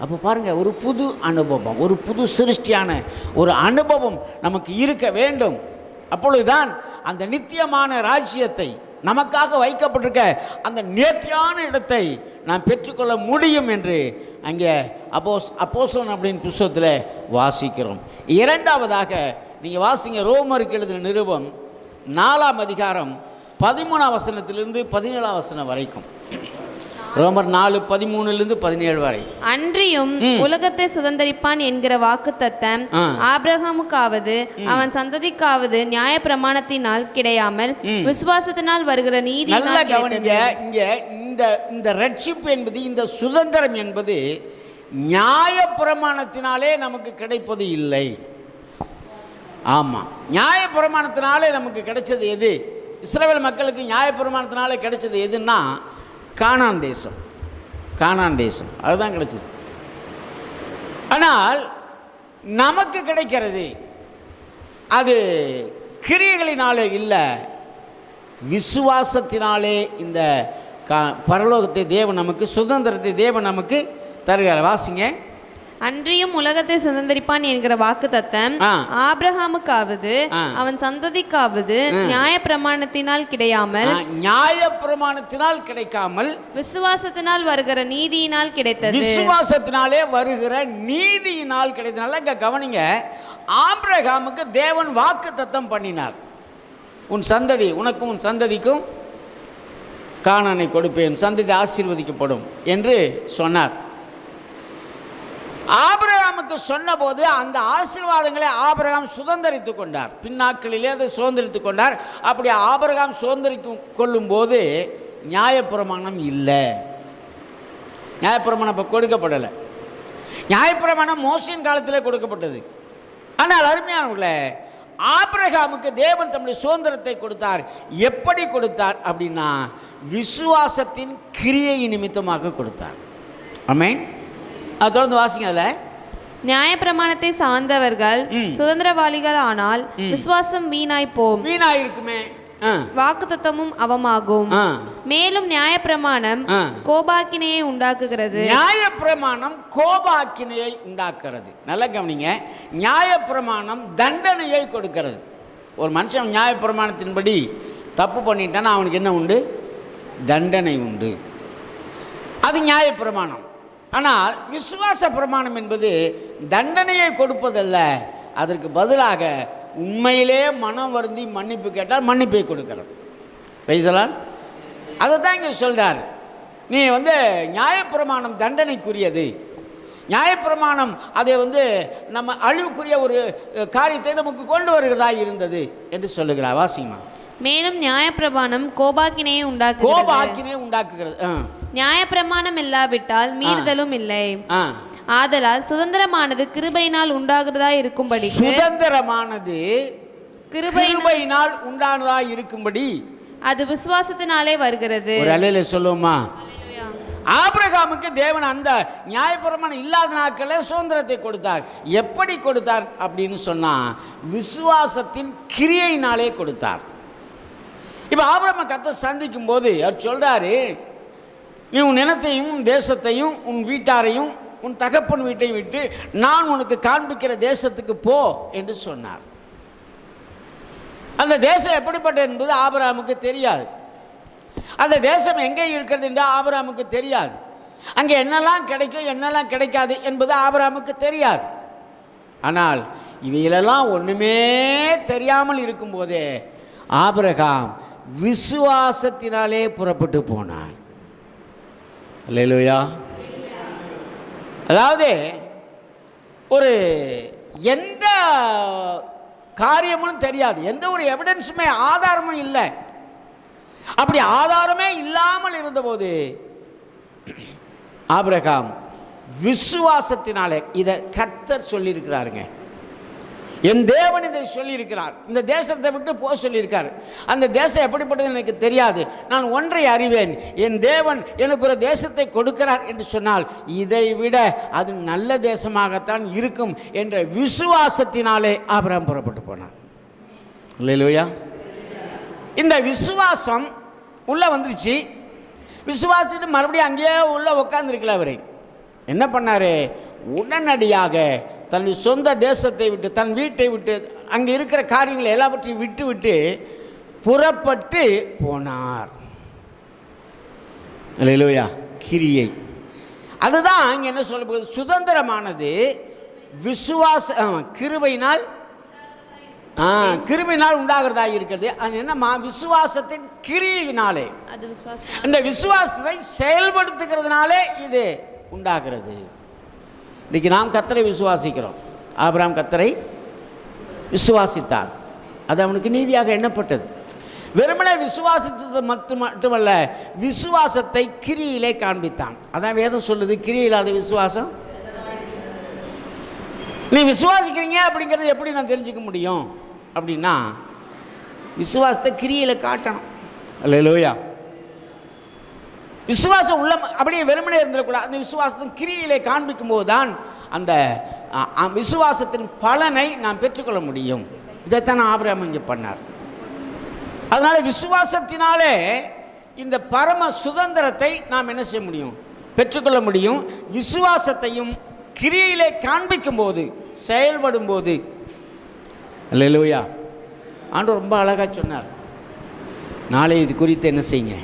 அப்போ பாருங்கள், ஒரு புது அனுபவம், ஒரு புது சிருஷ்டியான ஒரு அனுபவம் நமக்கு இருக்க வேண்டும். அப்பொழுதுதான் அந்த நித்தியமான ராஜ்யத்தை, நமக்காக வைக்கப்பட்டிருக்க அந்த நேர்த்தியான இடத்தை நாம் பெற்றுக்கொள்ள முடியும் என்று அங்கே அப்போஸ்தலன் அப்படின்னு புத்தகத்தில் வாசிக்கிறோம். இரண்டாவதாக நீங்கள் வாசிங்க, ரோமருக்கு எழுதின நிருபம் 4ஆம் அதிகாரம் 13ஆம் வசனத்திலிருந்து 17ஆம் வசனம் வரைக்கும். ரோமர் 4:13-17 வரை. அன்றியும் உலகத்தை சுதந்தரிப்பான் என்கிற வாக்குத்தத்தம் ஆபிரகாமுக்காவது அவன் சந்ததிக்காவது நியாய பிரமாணத்தினால் கிடையாமல் விசுவாசத்தினால் வருகிற நீதி. நல்லா கவனிங்க, இங்க இந்த ரட்சிப்பு என்பது, இந்த சுதந்திரம் என்பது நியாய பிரமாணத்தினாலே நமக்கு கிடைப்பது இல்லை. ஆமாம், நியாய பிரமாணத்தினாலே நமக்கு கிடைச்சது எது? இஸ்ரவேல் மக்களுக்கு நியாய பிரமாணத்தினாலே கிடைச்சது எதுன்னா கானான் தேசம் அதுதான் கிடைச்சது. ஆனால் நமக்கு கிடைக்கிறது அது கிரியைகளினாலே இல்லை, விசுவாசத்தினாலே. இந்த பரலோகத்தை தேவன் நமக்கு, சுதந்திரத்தை தேவன் நமக்கு தருகிறார். வாசிங்க. அன்றியும் உலகத்தை சுதந்தரிப்பான் என்கிற வாக்குத்தத்தம் ஆபிரகாமுக்காவது அவன் சந்ததிக்காவது நியாய பிரமாணத்தினால் கிடைக்காமல் விசுவாசத்தினால் வருகிற நீதியினால் கிடைத்தது. விசுவாசத்தினாலே வருகிற நீதியினால் கிடைத்தது. இங்க கவனிங்க, ஆபிரகாமுக்கு தேவன் வாக்குத்தத்தம் பண்ணினார், உன் சந்ததி, உனக்கும் உன் சந்ததிக்கும் கானானை கொடுப்பேன், சந்ததி ஆசீர்வதிக்கப்படும் என்று சொன்னார். ஆபிரகாமுக்கு சொன்னபோது அந்த ஆசீர்வாதங்களை ஆபிரகாம் சுதந்திரித்து கொண்டார், பின்னாட்களிலே அதை சுதந்திரித்து கொண்டார். அப்படி ஆபிரகாம் சுதந்திரித்து கொள்ளும் போது நியாயப்பிரமாணம் இல்லை, நியாயப்பிரமாணம் இப்போ கொடுக்கப்படலை. நியாயப்பிரமாணம் மோசேயின் காலத்திலே கொடுக்கப்பட்டது. ஆனால் அருமையானவர்களே, ஆபிரகாமுக்கு தேவன் தம்முடைய சுதந்திரத்தை கொடுத்தார். எப்படி கொடுத்தார் அப்படின்னா, விசுவாசத்தின் கிரியை நிமித்தமாக கொடுத்தார். ஆமென். அது தொடர்ந்து வாசிங்க. அதில் நியாயப்பிரமாணத்தை சார்ந்தவர்கள் சுதந்திரவாளிகள் ஆனால் விசுவாசம் வீணாயிருக்குமே. வாக்குத்தத்தமும் அவமாகும். மேலும் நியாயப்பிரமாணம் கோபாக்கினையை உண்டாக்குகிறது. நியாயப்பிரமாணம் கோபாக்கினையை உண்டாக்குறது. நல்லா கவனிங்க, நியாயப்பிரமாணம் தண்டனையை கொடுக்கிறது. ஒரு மனுஷன் நியாயப்பிரமாணத்தின்படி தப்பு பண்ணிட்டான்னா அவனுக்கு என்ன உண்டு? தண்டனை உண்டு. அது நியாயப்பிரமாணம். ஆனால் விசுவாச பிரமாணம் என்பது தண்டனையை கொடுப்பதல்ல, அதற்கு பதிலாக உண்மையிலே மனம் வருந்தி மன்னிப்பு கேட்டால் மன்னிப்பை கொடுக்கிறது. பேசலாம். அதை தான் இங்கே சொல்கிறார். நீ நியாயப்பிரமாணம் தண்டனைக்குரியது, நியாயப்பிரமாணம் அதை நம்ம அழிவுக்குரிய ஒரு காரியத்தை நமக்கு கொண்டு வருகிறதா இருந்தது என்று சொல்லுகிறார். வாசிமா. மேலும் நியாயப்பிரமாணம் கோபாக்கினையை உண்டாக்குகிறது. நியாயப்பிரமாணம் இல்லாவிட்டால் மீறுதலும் இல்லை. ஆதலால் சுதந்திரமானது கிருபையினால் உண்டாகிறதா இருக்கும்படி, சுதந்திரமானது கிருபையினால் உண்டானதா இருக்கும்படி அது விசுவாசத்தினாலே வருகிறது. ஒரு அல்லேலூயா சொல்லுவோமா? ஆபிரகாமுக்கு தேவன் அந்த நியாயப்பிரமாணம் இல்லாத நாட்களில் சுதந்திரத்தை கொடுத்தார். எப்படி கொடுத்தார் அப்படின்னு சொன்னா, விசுவாசத்தின் கிரியையினாலே கொடுத்தார். இப்போ ஆபிரகாமை கர்த்தர் சந்திக்கும் போது அவர் சொல்றாரு, நீ உன் நிலத்தையும் தேசத்தையும் உன் வீட்டாரையும் உன் தகப்பன் வீட்டையும் விட்டு நான் உனக்கு காண்பிக்கிற தேசத்துக்கு போ என்று சொன்னார். அந்த தேசம் எப்படிப்பட்டது என்பது ஆபிரகாமுக்கு தெரியாது. அந்த தேசம் எங்கே இருக்கிறது என்று ஆபிரகாமுக்கு தெரியாது. அங்கே என்னெல்லாம் கிடைக்கும் என்னெல்லாம் கிடைக்காது என்பது ஆபிரகாமுக்கு தெரியாது. ஆனால் இவைகளெல்லாம் ஒன்றுமே தெரியாமல் இருக்கும்போதே ஆபிரகாம் விசுவாசத்தினாலே புறப்பட்டு போனான். அல்லேலூயா. அதாவது ஒரு எந்த காரியமும் தெரியாது, எந்த ஒரு எவிடன்ஸுமே ஆதாரமும் இல்லை. அப்படி ஆதாரமே இல்லாமல் இருந்தபோது ஆபிரகாம் விசுவாசத்தினாலே, இதை கர்த்தர் சொல்லியிருக்கிறாருங்க, என் தேவன் இதை சொல்லியிருக்கிறார், இந்த தேசத்தை விட்டு போக சொல்லியிருக்கார். அந்த தேசம் எப்படிப்பட்டது எனக்கு தெரியாது, நான் ஒன்றை அறிவேன், என் தேவன் எனக்கு ஒரு தேசத்தை கொடுக்கிறார் என்று சொன்னால் இதை விட அது நல்ல தேசமாகத்தான் இருக்கும் என்ற விசுவாசத்தினாலே ஆபிரகாம் புறப்பட்டு போனார். அல்லேலூயா. இந்த விசுவாசம் உள்ளே வந்துருச்சு. விசுவாசத்துட்டு மறுபடியும் அங்கேயே உள்ளே உட்காந்துருக்கல. அவர் என்ன பண்ணார்? உடனடியாக தன் சொந்த தேசத்தை விட்டு, தன் வீட்டை விட்டு, அங்கே இருக்கிற காரியங்களை எல்லாவற்றையும் விட்டு விட்டு புறப்பட்டு போனார். அல்லேலூயா. கிரியை. அதுதான் இங்கே என்ன சொல்லப்படுது? சுதந்திரமானது கிருபையினால் உண்டாகிறதா இருக்கிறது. அது என்னமா? விசுவாசத்தின் கிரியினாலே, இந்த விசுவாசத்தை செயல்படுத்துகிறதுனாலே இது உண்டாகிறது. இன்றைக்கி நாம் கர்த்தரை விசுவாசிக்கிறோம். ஆபிரகாம் கர்த்தரை விசுவாசித்தான், அது அவனுக்கு நீதியாக எண்ணப்பட்டது. வெறுமனே விசுவாசித்தது மட்டுமல்ல, விசுவாசத்தை கிரியிலே காண்பித்தான். அதான் வேதம் சொல்லுது, கிரியை இல்லாத விசுவாசம். நீ விசுவாசிக்கிறீங்க அப்படிங்கிறது எப்படி நான் தெரிஞ்சுக்க முடியும் அப்படின்னா, விசுவாசத்தை கிரியில் காட்டணும். அல்லேலூயா. விசுவாசம் உள்ள அப்படியே வெறுமனே இருந்துடக்கூடாது. அந்த விசுவாசத்தின் கிரியிலே காண்பிக்கும் போது தான் அந்த விசுவாசத்தின் பலனை நாம் பெற்றுக்கொள்ள முடியும். இதைத்தான் ஆபிரகாம் இங்கே பண்ணார். அதனால் விசுவாசத்தினாலே இந்த பரம சுதந்திரத்தை நாம் என்ன செய்ய முடியும்? பெற்றுக்கொள்ள முடியும். விசுவாசத்தையும் கிரியிலே காண்பிக்கும் போது, செயல்படும் போது. அல்லேலூயா. ஆண்டவர் ரொம்ப அழகாக சொன்னார். நாளை இது குறித்து என்ன செய்யுங்க?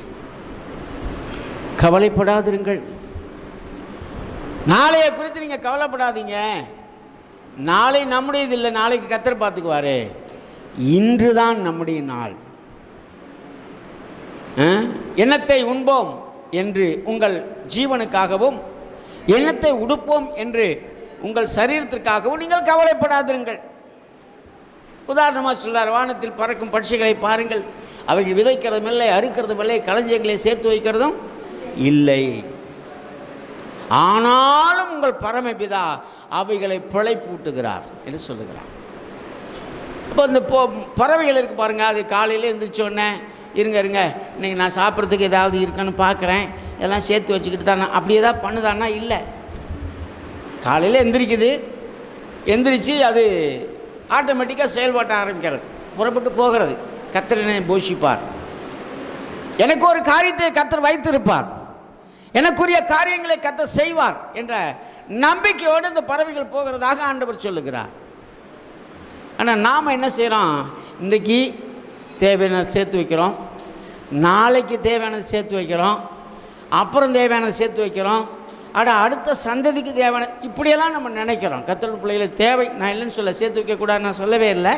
கவலைப்படாதிருங்கள். நாளைய குறித்து நீங்கள் கவலைப்படாதீங்க. நாளை நம்முடையது இல்லை, நாளைக்கு கர்த்தர் பார்த்துக்குவாரு. இன்று தான் நம்முடைய நாள். எண்ணத்தை உண்போம் என்று உங்கள் ஜீவனுக்காகவும், எண்ணத்தை உடுப்போம் என்று உங்கள் சரீரத்திற்காகவும் நீங்கள் கவலைப்படாதிருங்கள். உதாரணமாக சொல்றார், வானத்தில் பறக்கும் பட்சிகளை பாருங்கள், அவைகள் விதைக்கிறதும் இல்லை, அறுக்கிறதும் இல்லை, களஞ்சியங்களை சேர்த்து வைக்கிறதும் இல்லை, ஆனாலும் உங்கள் பரமபிதா அவைகளை பிழைப்பூட்டுகிறார் என்று சொல்லுகிறார். இப்போ இந்த பறவைகள் இருக்குது பாருங்கள், அது காலையில் எழுந்திரிச்சோடனே இருங்க இன்றைக்கி நான் சாப்பிட்றதுக்கு ஏதாவது இருக்குன்னு பார்க்குறேன், எல்லாம் சேர்த்து வச்சுக்கிட்டு தானே அப்படி ஏதாவது பண்ணுதான்னா இல்லை. காலையில் எந்திரிச்சு அது ஆட்டோமேட்டிக்காக செயல்பாட்ட ஆரம்பிக்கிறது, புறப்பட்டு போகிறது. கர்த்தர் என்னை போஷிப்பார், எனக்கு ஒரு காரியத்தை கர்த்தர் வைத்திருப்பார், எனக்குரிய காரியங்களை கர்த்தர் செய்வார் என்ற நம்பிக்கையோடு இந்த பறவைகள் போகிறதாக ஆண்டவர் சொல்லுகிறார். ஆனால் நாம் என்ன செய்கிறோம்? இன்றைக்கி தேவையானதை சேர்த்து வைக்கிறோம், நாளைக்கு தேவையானதை சேர்த்து வைக்கிறோம், அப்புறம் தேவையானதை சேர்த்து வைக்கிறோம், அடுத்த சந்ததிக்கு தேவையான இப்படியெல்லாம் நம்ம நினைக்கிறோம். கர்த்தருடைய பிள்ளைகளை தேவை, நான் இல்லைன்னு சொல்ல, சேர்த்து வைக்கக்கூடாது நான் சொல்லவே இல்லை.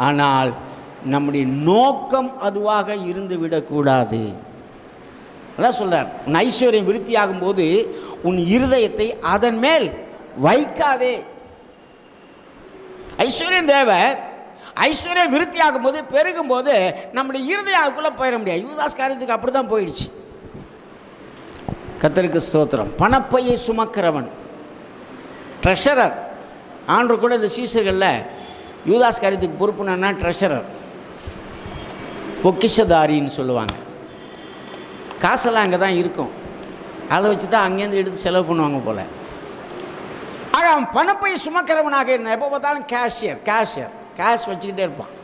ஆனால் நம்முடைய நோக்கம் அதுவாக இருந்து விடக்கூடாது. அதான் சொல்கிறார், உன் ஐஸ்வர்யம் விருத்தியாகும் போது உன் இருதயத்தை அதன் மேல் வைக்காதே. ஐஸ்வர்யம் தேவை, ஐஸ்வர்யம் விருத்தியாகும் போது பெருகும் போது நம்முடைய இருதயக்குள்ளே போயிட முடியாது. யூதாஸ் காரியத்துக்கு அப்படி தான் போயிடுச்சு. கர்த்தருக்கு ஸ்தோத்திரம். பணப்பையை சுமக்கிறவன் ட்ரெஷரர். ஆண்டவர் கூட இந்த சீசர்களில் யூதாஸ் காரியத்துக்கு பொறுப்புனா ட்ரெஷரர், பொக்கிஷதாரின்னு சொல்லுவாங்க. காசெல்லாம் அங்கே தான் இருக்கும், அதை வச்சு தான் அங்கேருந்து எடுத்து செலவு பண்ணுவாங்க போல். ஆக அவன் பணப்பை சுமக்கிறவனாக இருந்தான். எப்போ பார்த்தாலும் கேஷ் வச்சுக்கிட்டே இருப்பான்.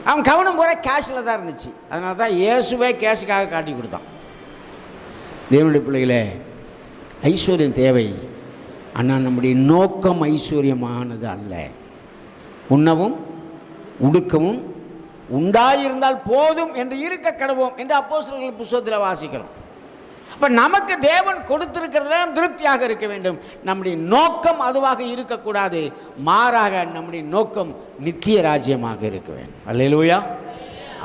அவன் கவனம் போகிற கேஷில் தான் இருந்துச்சு. அதனால தான் இயேசுவே கேஷுக்காக காட்டி கொடுத்தான். தேவனுடைய பிள்ளைகளே, ஐஸ்வர்யம் தேவை, ஆனால் நம்முடைய நோக்கம் ஐஸ்வர்யமானது அல்ல. உண்ணவும் உடுக்கவும் உண்டாயிருந்தால் போதும் என்று இருக்க கடவோம் என்று அப்போஸ்தலர்கள் புத்தகத்தில் வாசிக்கிறோம். அப்போ நமக்கு தேவன் கொடுத்திருக்கிறதுல நாம் திருப்தியாக இருக்க வேண்டும். நம்முடைய நோக்கம் அதுவாக இருக்கக்கூடாது, மாறாக நம்முடைய நோக்கம் நித்திய ராஜ்யமாக இருக்க வேண்டும். அல்லேலூயா.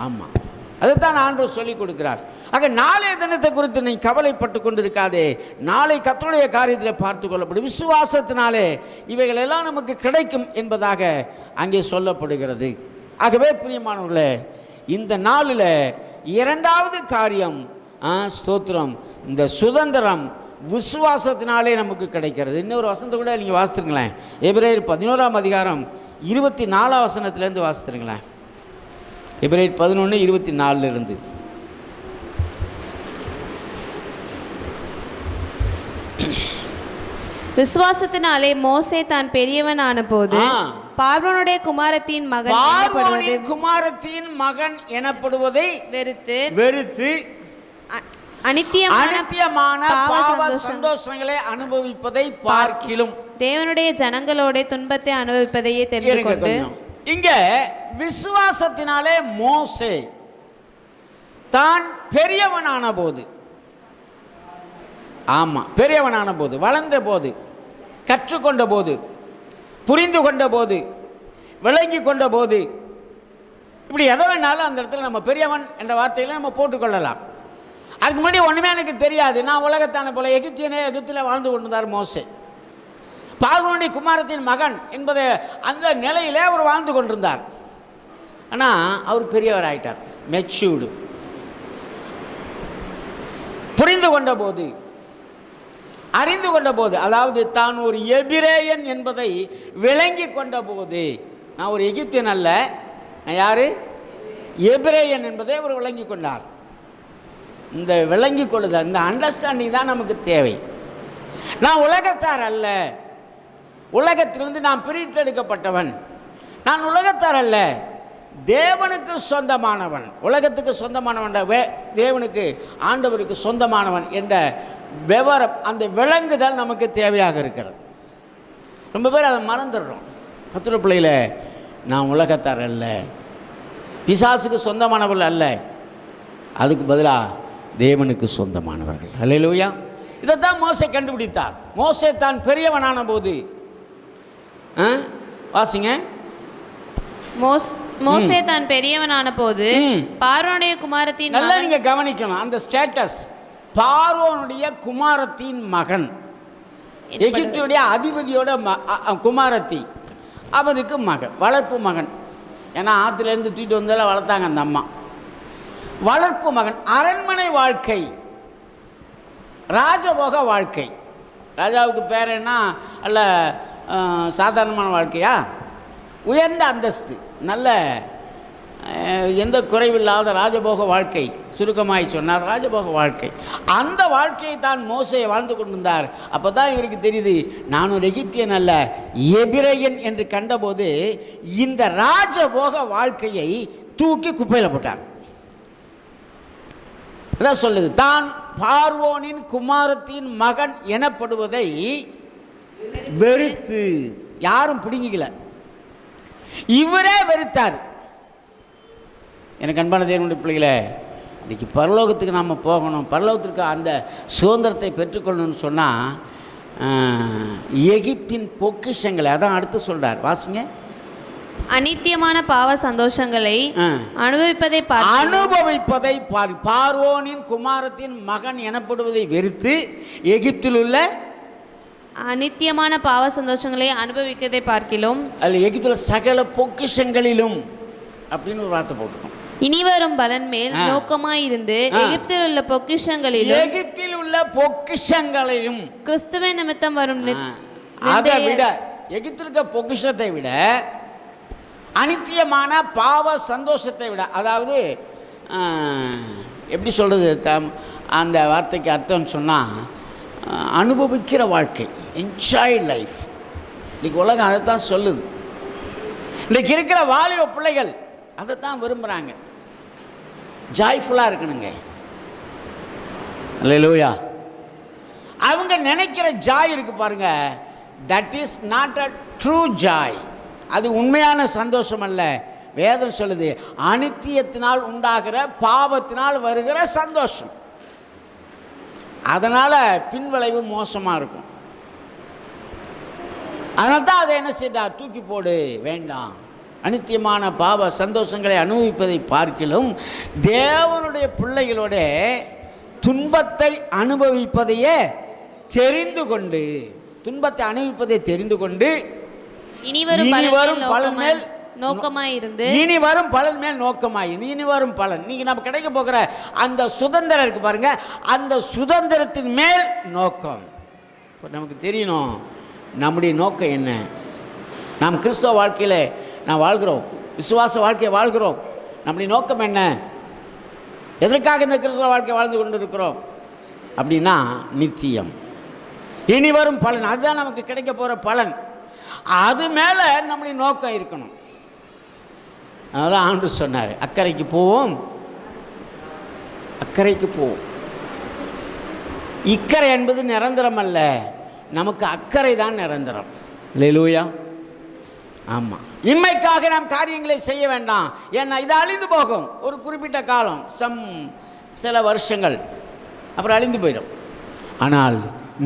ஆமாம், அதைத்தான் ஆண்டவர் சொல்லிக் கொடுக்கிறார். ஆக நாளைய தினத்தை குறித்து நீ கவலைப்பட்டு கொண்டிருக்காதே, நாளை கர்த்தருடைய காரியத்தில் பார்த்து கொள்ளப்படும். விசுவாசத்தினாலே இவைகள் எல்லாம் நமக்கு கிடைக்கும் என்பதாக அங்கே சொல்லப்படுகிறது. ஆகவே பிரியமானவர்களே, இந்த நாளில் இரண்டாவது காரியம், ஸ்தோத்திரம், இந்த சுதந்திரம் விசுவாசத்தினாலே நமக்கு கிடைக்கிறது. இன்னொரு வசனத்தை கூட நீங்கள் வாசித்துருங்களேன். எபிரேயர் 11ஆம் அதிகாரம் 24ஆம் வசனத்திலேருந்து வாசித்துருங்களேன். எபிரேயர் 11:24 விசுவாசத்தினாலே மோசே தான் பெரியவனான போது பார்வோனுடைய குமாரத்தின் மகன் எனப்படுவதை வெறுத்து அநித்தியமான பாவ சந்தோஷங்களை அனுபவிப்பதை பார்க்கிலும் தேவனுடைய ஜனங்களோட துன்பத்தை அனுபவிப்பதையே தெரிந்து கொண்டு. இங்கே விசுவாசத்தினாலே மோசே தான் பெரியவனான போது, ஆமாம் பெரியவனான போது, வளர்ந்த போது, கற்றுக்கொண்ட போது, புரிந்து கொண்ட போது, விளங்கி கொண்ட போது, இப்படி எதை வேணாலும் அந்த இடத்துல நம்ம பெரியவன் என்ற வார்த்தையில் நம்ம போட்டுக்கொள்ளலாம். அதுக்கு முன்னாடி ஒன்றுமே எனக்கு தெரியாது, நான் உலகத்தான போல எகிப்தில் வாழ்ந்து கொண்டிருந்தார் மோசே. பார்வோனுடைய குமாரத்தின் மகன் என்பதை அந்த நிலையிலே அவர் வாழ்ந்து கொண்டிருந்தார். ஆனால் அவர் பெரியவர் ஆயிட்டார், மெச்சூர்டு. புரிந்து கொண்ட போது, அறிந்து கொண்ட போது, அதாவது தான் ஒரு எபிரேயன் என்பதை விளங்கி கொண்ட போது, நான் ஒரு எகிப்தியன் அல்ல, நான் யார், எபிரேயன் என்பதை அவர் விளங்கி கொண்டார். இந்த விளங்கி கொள்ளுதல், இந்த அண்டர்ஸ்டாண்டிங் தான் நமக்கு தேவை. நான் உலகத்தார் அல்ல, உலகத்திலிருந்து நான் பிரித்தெடுக்கப்பட்டவன், நான் உலகத்தார் அல்ல, தேவனுக்கு சொந்தமானவன், உலகத்துக்கு சொந்தமானவன், தேவனுக்கு ஆண்டவருக்கு சொந்தமானவன் என்ற விவரம், அந்த விளங்குதல் நமக்கு தேவையாக இருக்கிறது. ரொம்ப பேர் அதை மறந்துடுறோம். கர்த்தருடைய பிள்ளையில, நான் உலகத்தார் அல்ல, பிசாசுக்கு சொந்தமானவர்கள் அல்ல, அதுக்கு பதிலாக தேவனுக்கு சொந்தமானவர்கள். அல்லேலூயா. இதைத்தான் மோசே கண்டுபிடித்தார். மோசே தான் பெரியவனான போது, வாசிங்க, மோசே தான் பெரியவனான போது பார்வோனுடைய குமாரத்தின், நல்லா நீங்க கவனிக்கணும் அந்த ஸ்டேட்டஸ், பார்வோனுடைய குமாரத்தின் மகன், எகிப்துடைய அதிபதியோட குமாரத்தி, அவருக்கு மகன், வளர்ப்பு மகன். ஏன்னா ஆற்றுலேருந்து தூக்கிட்டு வந்தால வளர்த்தாங்க அந்த அம்மா. வளர்ப்பு மகன், அரண்மனை வாழ்க்கை, ராஜபோக வாழ்க்கை. ராஜாவுக்கு பேர் என்ன, அல்ல சாதாரணமான வாழ்க்கையா, உயர்ந்த அந்தஸ்து, நல்ல எந்த குறைவில்லாத ராஜபோக வாழ்க்கை. சுருக்கமாய் சொன்னார், ராஜபோக வாழ்க்கை. அந்த வாழ்க்கையை தான் மோசே வாழ்ந்து கொண்டிருந்தார். அப்போ தான் இவருக்கு தெரியுது, நான் ஒரு எகிப்தியன் அல்ல, எபிரேயன் என்று கண்டபோது இந்த ராஜபோக வாழ்க்கையை தூக்கி குப்பையில் போட்டார். அதான் சொல்லுது, தான் பார்வோனின் குமாரத்தின் மகன் எனப்படுவதை வெறுத்து. யாரும் பிடுங்கிக்கல, இவரே வெறுத்தார். எனக்கு அன்பான தேவனுடைய பிள்ளைகளே, இன்றைக்கி பரலோகத்துக்கு நாம் போகணும், பரலோகத்திற்கு அந்த சுதந்திரத்தை பெற்றுக்கொள்ளணும்னு சொன்னால் எகிப்தின் பொக்கிஷங்களை, அதான் அடுத்து சொல்கிறார், வாசிங்க. அநித்தியமான பாவ சந்தோஷங்களை அனுபவிப்பதை பார்வோனின் குமாரத்தின் மகன் எனப்படுவதை வெறுத்து எகிப்தில் உள்ள அநித்தியமான பாவ சந்தோஷங்களை அனுபவிக்கதை பார்க்கிலும் அதில் எகிப்தில் சகல பொக்கிஷங்களிலும் அப்படின்னு ஒரு வார்த்தை போட்டுருக்கோம். இனிவரும் பலன் மேல் நோக்கமாயிருந்து எகிப்தில் உள்ள பொக்கிஷங்களிலும் கிறிஸ்துவ நிமித்தம் வரும் அதை விட, எகிப்தில் இருக்க பொக்கிஷத்தை விட, அநித்தியமான பாவ சந்தோஷத்தை விட, அதாவது எப்படி சொல்கிறது, அந்த வார்த்தைக்கு அர்த்தம்னு சொன்னால் அனுபவிக்கிற வாழ்க்கை, என்ஜாய் லைஃப். இன்றைக்கி உலகம் அதை தான் சொல்லுது. இன்றைக்கி இருக்கிற வாலிப பிள்ளைகள் அதை தான் விரும்புகிறாங்க. ஜாய்ஃபுல்லாக இருக்கணுங்க. அல்லேலூயா. அவங்க நினைக்கிற ஜாய் இருக்குது பாருங்க, that is not a true Joy. அது உண்மையான சந்தோஷம் அல்ல. வேதம் சொல்லுது, அநித்தியத்தினால் உண்டாகிற பாவத்தினால் வருகிற சந்தோஷம். அதனால் பின்விளைவு மோசமாக இருக்கும். அதனால தான் அதை என்ன செய்தா, தூக்கி போடு, வேண்டாம். அநித்தியமான பாவ சந்தோஷங்களை அனுபவிப்பதை பார்க்கிலும் தேவனுடைய பிள்ளைகளோட துன்பத்தை அனுபவிப்பதையே தெரிந்து கொண்டு, துன்பத்தை அனுபவிப்பதை தெரிந்து கொண்டு இனி வரும் பலன் மேல் நோக்கமாயிருந்து இனி வரும் பலன், நீங்க நம்ம கிடைக்க போகிற அந்த சுதந்திரம் இருக்கு பாருங்க, அந்த சுதந்திரத்தின் மேல் நோக்கம். இப்போ நமக்கு தெரியணும் நம்முடைய நோக்கம் என்ன. நாம் கிறிஸ்தவ வாழ்க்கையில் நாம் வாழ்கிறோம், விசுவாச வாழ்க்கையை வாழ்கிறோம். நம்முடைய நோக்கம் என்ன? எதற்காக இந்த கிறிஸ்தவ வாழ்க்கை வாழ்ந்து கொண்டு இருக்கிறோம் அப்படின்னா, நித்தியம், இனி வரும் பலன், அதுதான் நமக்கு கிடைக்க போகிற பலன். அது மேலே நம்முடைய நோக்கம் இருக்கணும். அதனால் ஆண்டவர் சொன்னார், அக்கறைக்கு போவோம், அக்கறைக்கு போவோம். இக்கரை என்பது நிரந்தரம் அல்ல, நமக்கு அக்கறை தான் நிரந்தரம். அல்லேலூயா. ஆமாம், இன்மைக்காக நாம் காரியங்களை செய்ய வேண்டாம். ஏன்னா இது அழிந்து போகும், ஒரு குறிப்பிட்ட காலம், சில வருஷங்கள், அப்புறம் அழிந்து போயிடும். ஆனால்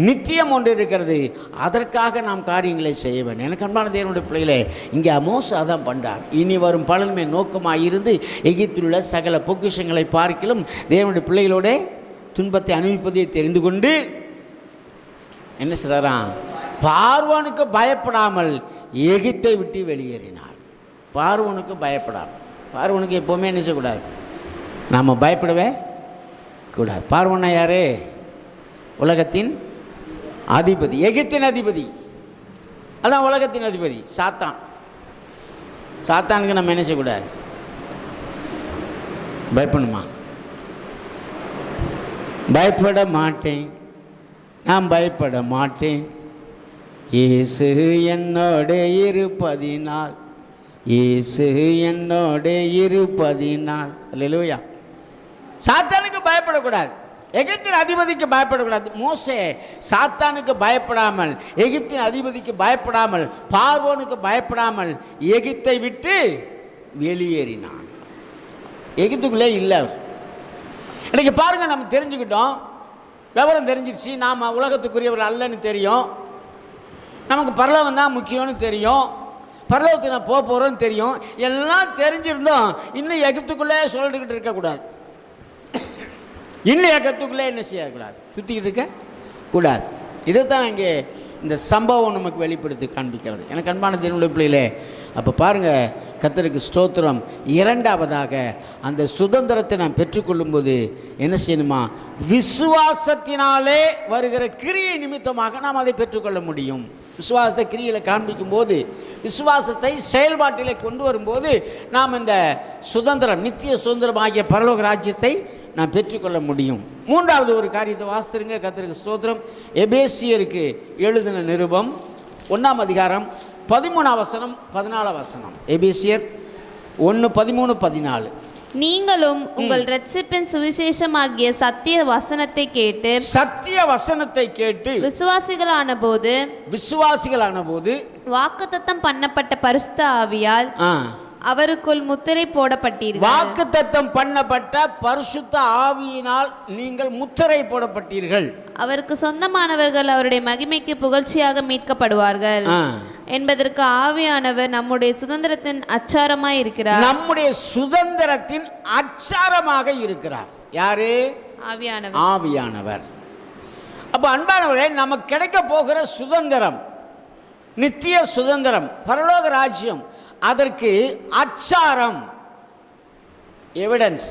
நித்தியம் ஒன்று இருக்கிறது, அதற்காக நாம் காரியங்களை செய்ய வேண்டும். எனக்கு அன்பான தேவனுடைய பிள்ளைகளே, இங்கே மோசே அதான் பண்ணார். இனி வரும் பலன்மை நோக்கமாக இருந்து எகிப்தில் உள்ள சகல பொக்கிஷங்களை பார்க்கிலும் தேவனுடைய பிள்ளைகளோட துன்பத்தை அனுபவிப்பதை தெரிந்து கொண்டு என்ன செய்தாராம், பார்வோனுக்கு பயப்படாமல் எகிப்தை விட்டு வெளியேறினார். பார்வோனுக்கு பயப்படாமல், பார்வோனுக்கு எப்போவுமே என்ன செய்யக்கூடாது, நாம் பயப்படவே கூடாது. பார்வோனா யார்? உலகத்தின் அதிபதி, எகிப்தின் அதிபதி, அதான் உலகத்தின் அதிபதி சாத்தான். சாத்தானுக்கு நம்ம என்ன செய்யக்கூடாது, பயப்படணுமா? பயப்பட மாட்டேன், நான் பயப்பட மாட்டேன், இயேசு என்னோட இருப்பதினால், இயேசு என்னோட இருப்பதினால். அல்லேலூயா. சாத்தானுக்கு பயப்படக்கூடாது, எகிப்தின் அதிபதிக்கு பயப்படக்கூடாது. மோசே சாத்தானுக்கு பயப்படாமல், எகிப்தின் அதிபதிக்கு பயப்படாமல், பார்வோனுக்கு பயப்படாமல் எகிப்தை விட்டு வெளியேறினான். எகிப்துக்குள்ளே இல்லை அவர். இன்றைக்கி பாருங்கள், நம்ம தெரிஞ்சுக்கிட்டோம், விவரம் தெரிஞ்சிருச்சு, நாம் உலகத்துக்குரியவர்கள் அல்லன்னு தெரியும், நமக்கு பரலோகம் தான் முக்கியம்னு தெரியும், பரலோகத்துக்கு நான் போக போகிறோன்னு தெரியும். எல்லாம் தெரிஞ்சிருந்தோம், இன்னும் எகிப்துக்குள்ளே சொல்லிட்டுக்கிட்டு இருக்கக்கூடாது. இன்னும் எகிப்துக்குள்ளே என்ன செய்யக்கூடாது, சுற்றிக்கிட்டு இருக்க கூடாது. இதைத்தான் இங்கே இந்த சம்பவம் நமக்கு வெளிப்படுத்தி காண்பிக்கிறது. எனக்கு அன்பான தேவனுடைய பிள்ளைகளே, அப்போ பாருங்கள், கர்த்தருக்கு ஸ்தோத்திரம். இரண்டாவதாக அந்த சுதந்திரத்தை நாம் பெற்றுக்கொள்ளும்போது என்ன செய்யணுமா, விசுவாசத்தினாலே வருகிற கிரியை நிமித்தமாக நாம் அதை பெற்றுக்கொள்ள முடியும். விசுவாசத்தை கிரியில் காண்பிக்கும் போது, விசுவாசத்தை செயல்பாட்டிலே கொண்டு வரும்போது நாம் இந்த சுதந்திரம், நித்திய சுதந்திரம் ஆகிய பரலோக ராஜ்யத்தை நாம் பெற்றுக்கொள்ள முடியும். மூன்றாவது ஒரு காரியத்தை வாசித்துருங்க. கர்த்தருக்கு ஸ்தோத்திரம். எபேசியருக்கு எழுதின நிருபம் 1 அதிகாரம் 13 வசனம் 14 வசனம். எபேசியர் 1:13-14. நீங்களும் உங்கள் இரட்சிப்பின் சுவிசேஷமாகிய சத்திய வசனத்தை கேட்டு விசுவாசிகளான போது வாக்குத்தத்தம் பண்ணப்பட்ட பரிசுத்த ஆவியால் அவருக்குள் முத்திரை போடப்பட்டீர்கள். வாக்குத்தத்தம் பண்ணப்பட்ட பரிசுத்த ஆவியினால் நீங்கள் முத்திரை போடப்பட்டீர்கள். அவருக்கு சொந்தமானவர்கள் அவருடைய மகிமைக்கு புகழ்ச்சியாக மீட்கப்படுவார்கள் என்பதற்கு ஆவியானவர் நம்முடைய சுதந்திரத்தின் அச்சாரமாய் இருக்கிறார். நம்முடைய சுதந்திரத்தின் அச்சாரமாக இருக்கிறார். யாரு? ஆவியானவர். அப்ப அன்பானவர்களே, நமக்கு கிடைக்க போகிற சுதந்திரம், நித்திய சுதந்திரம், பரலோக ராஜ்யம், அதற்கு அச்சாரம், எவிடன்ஸ்,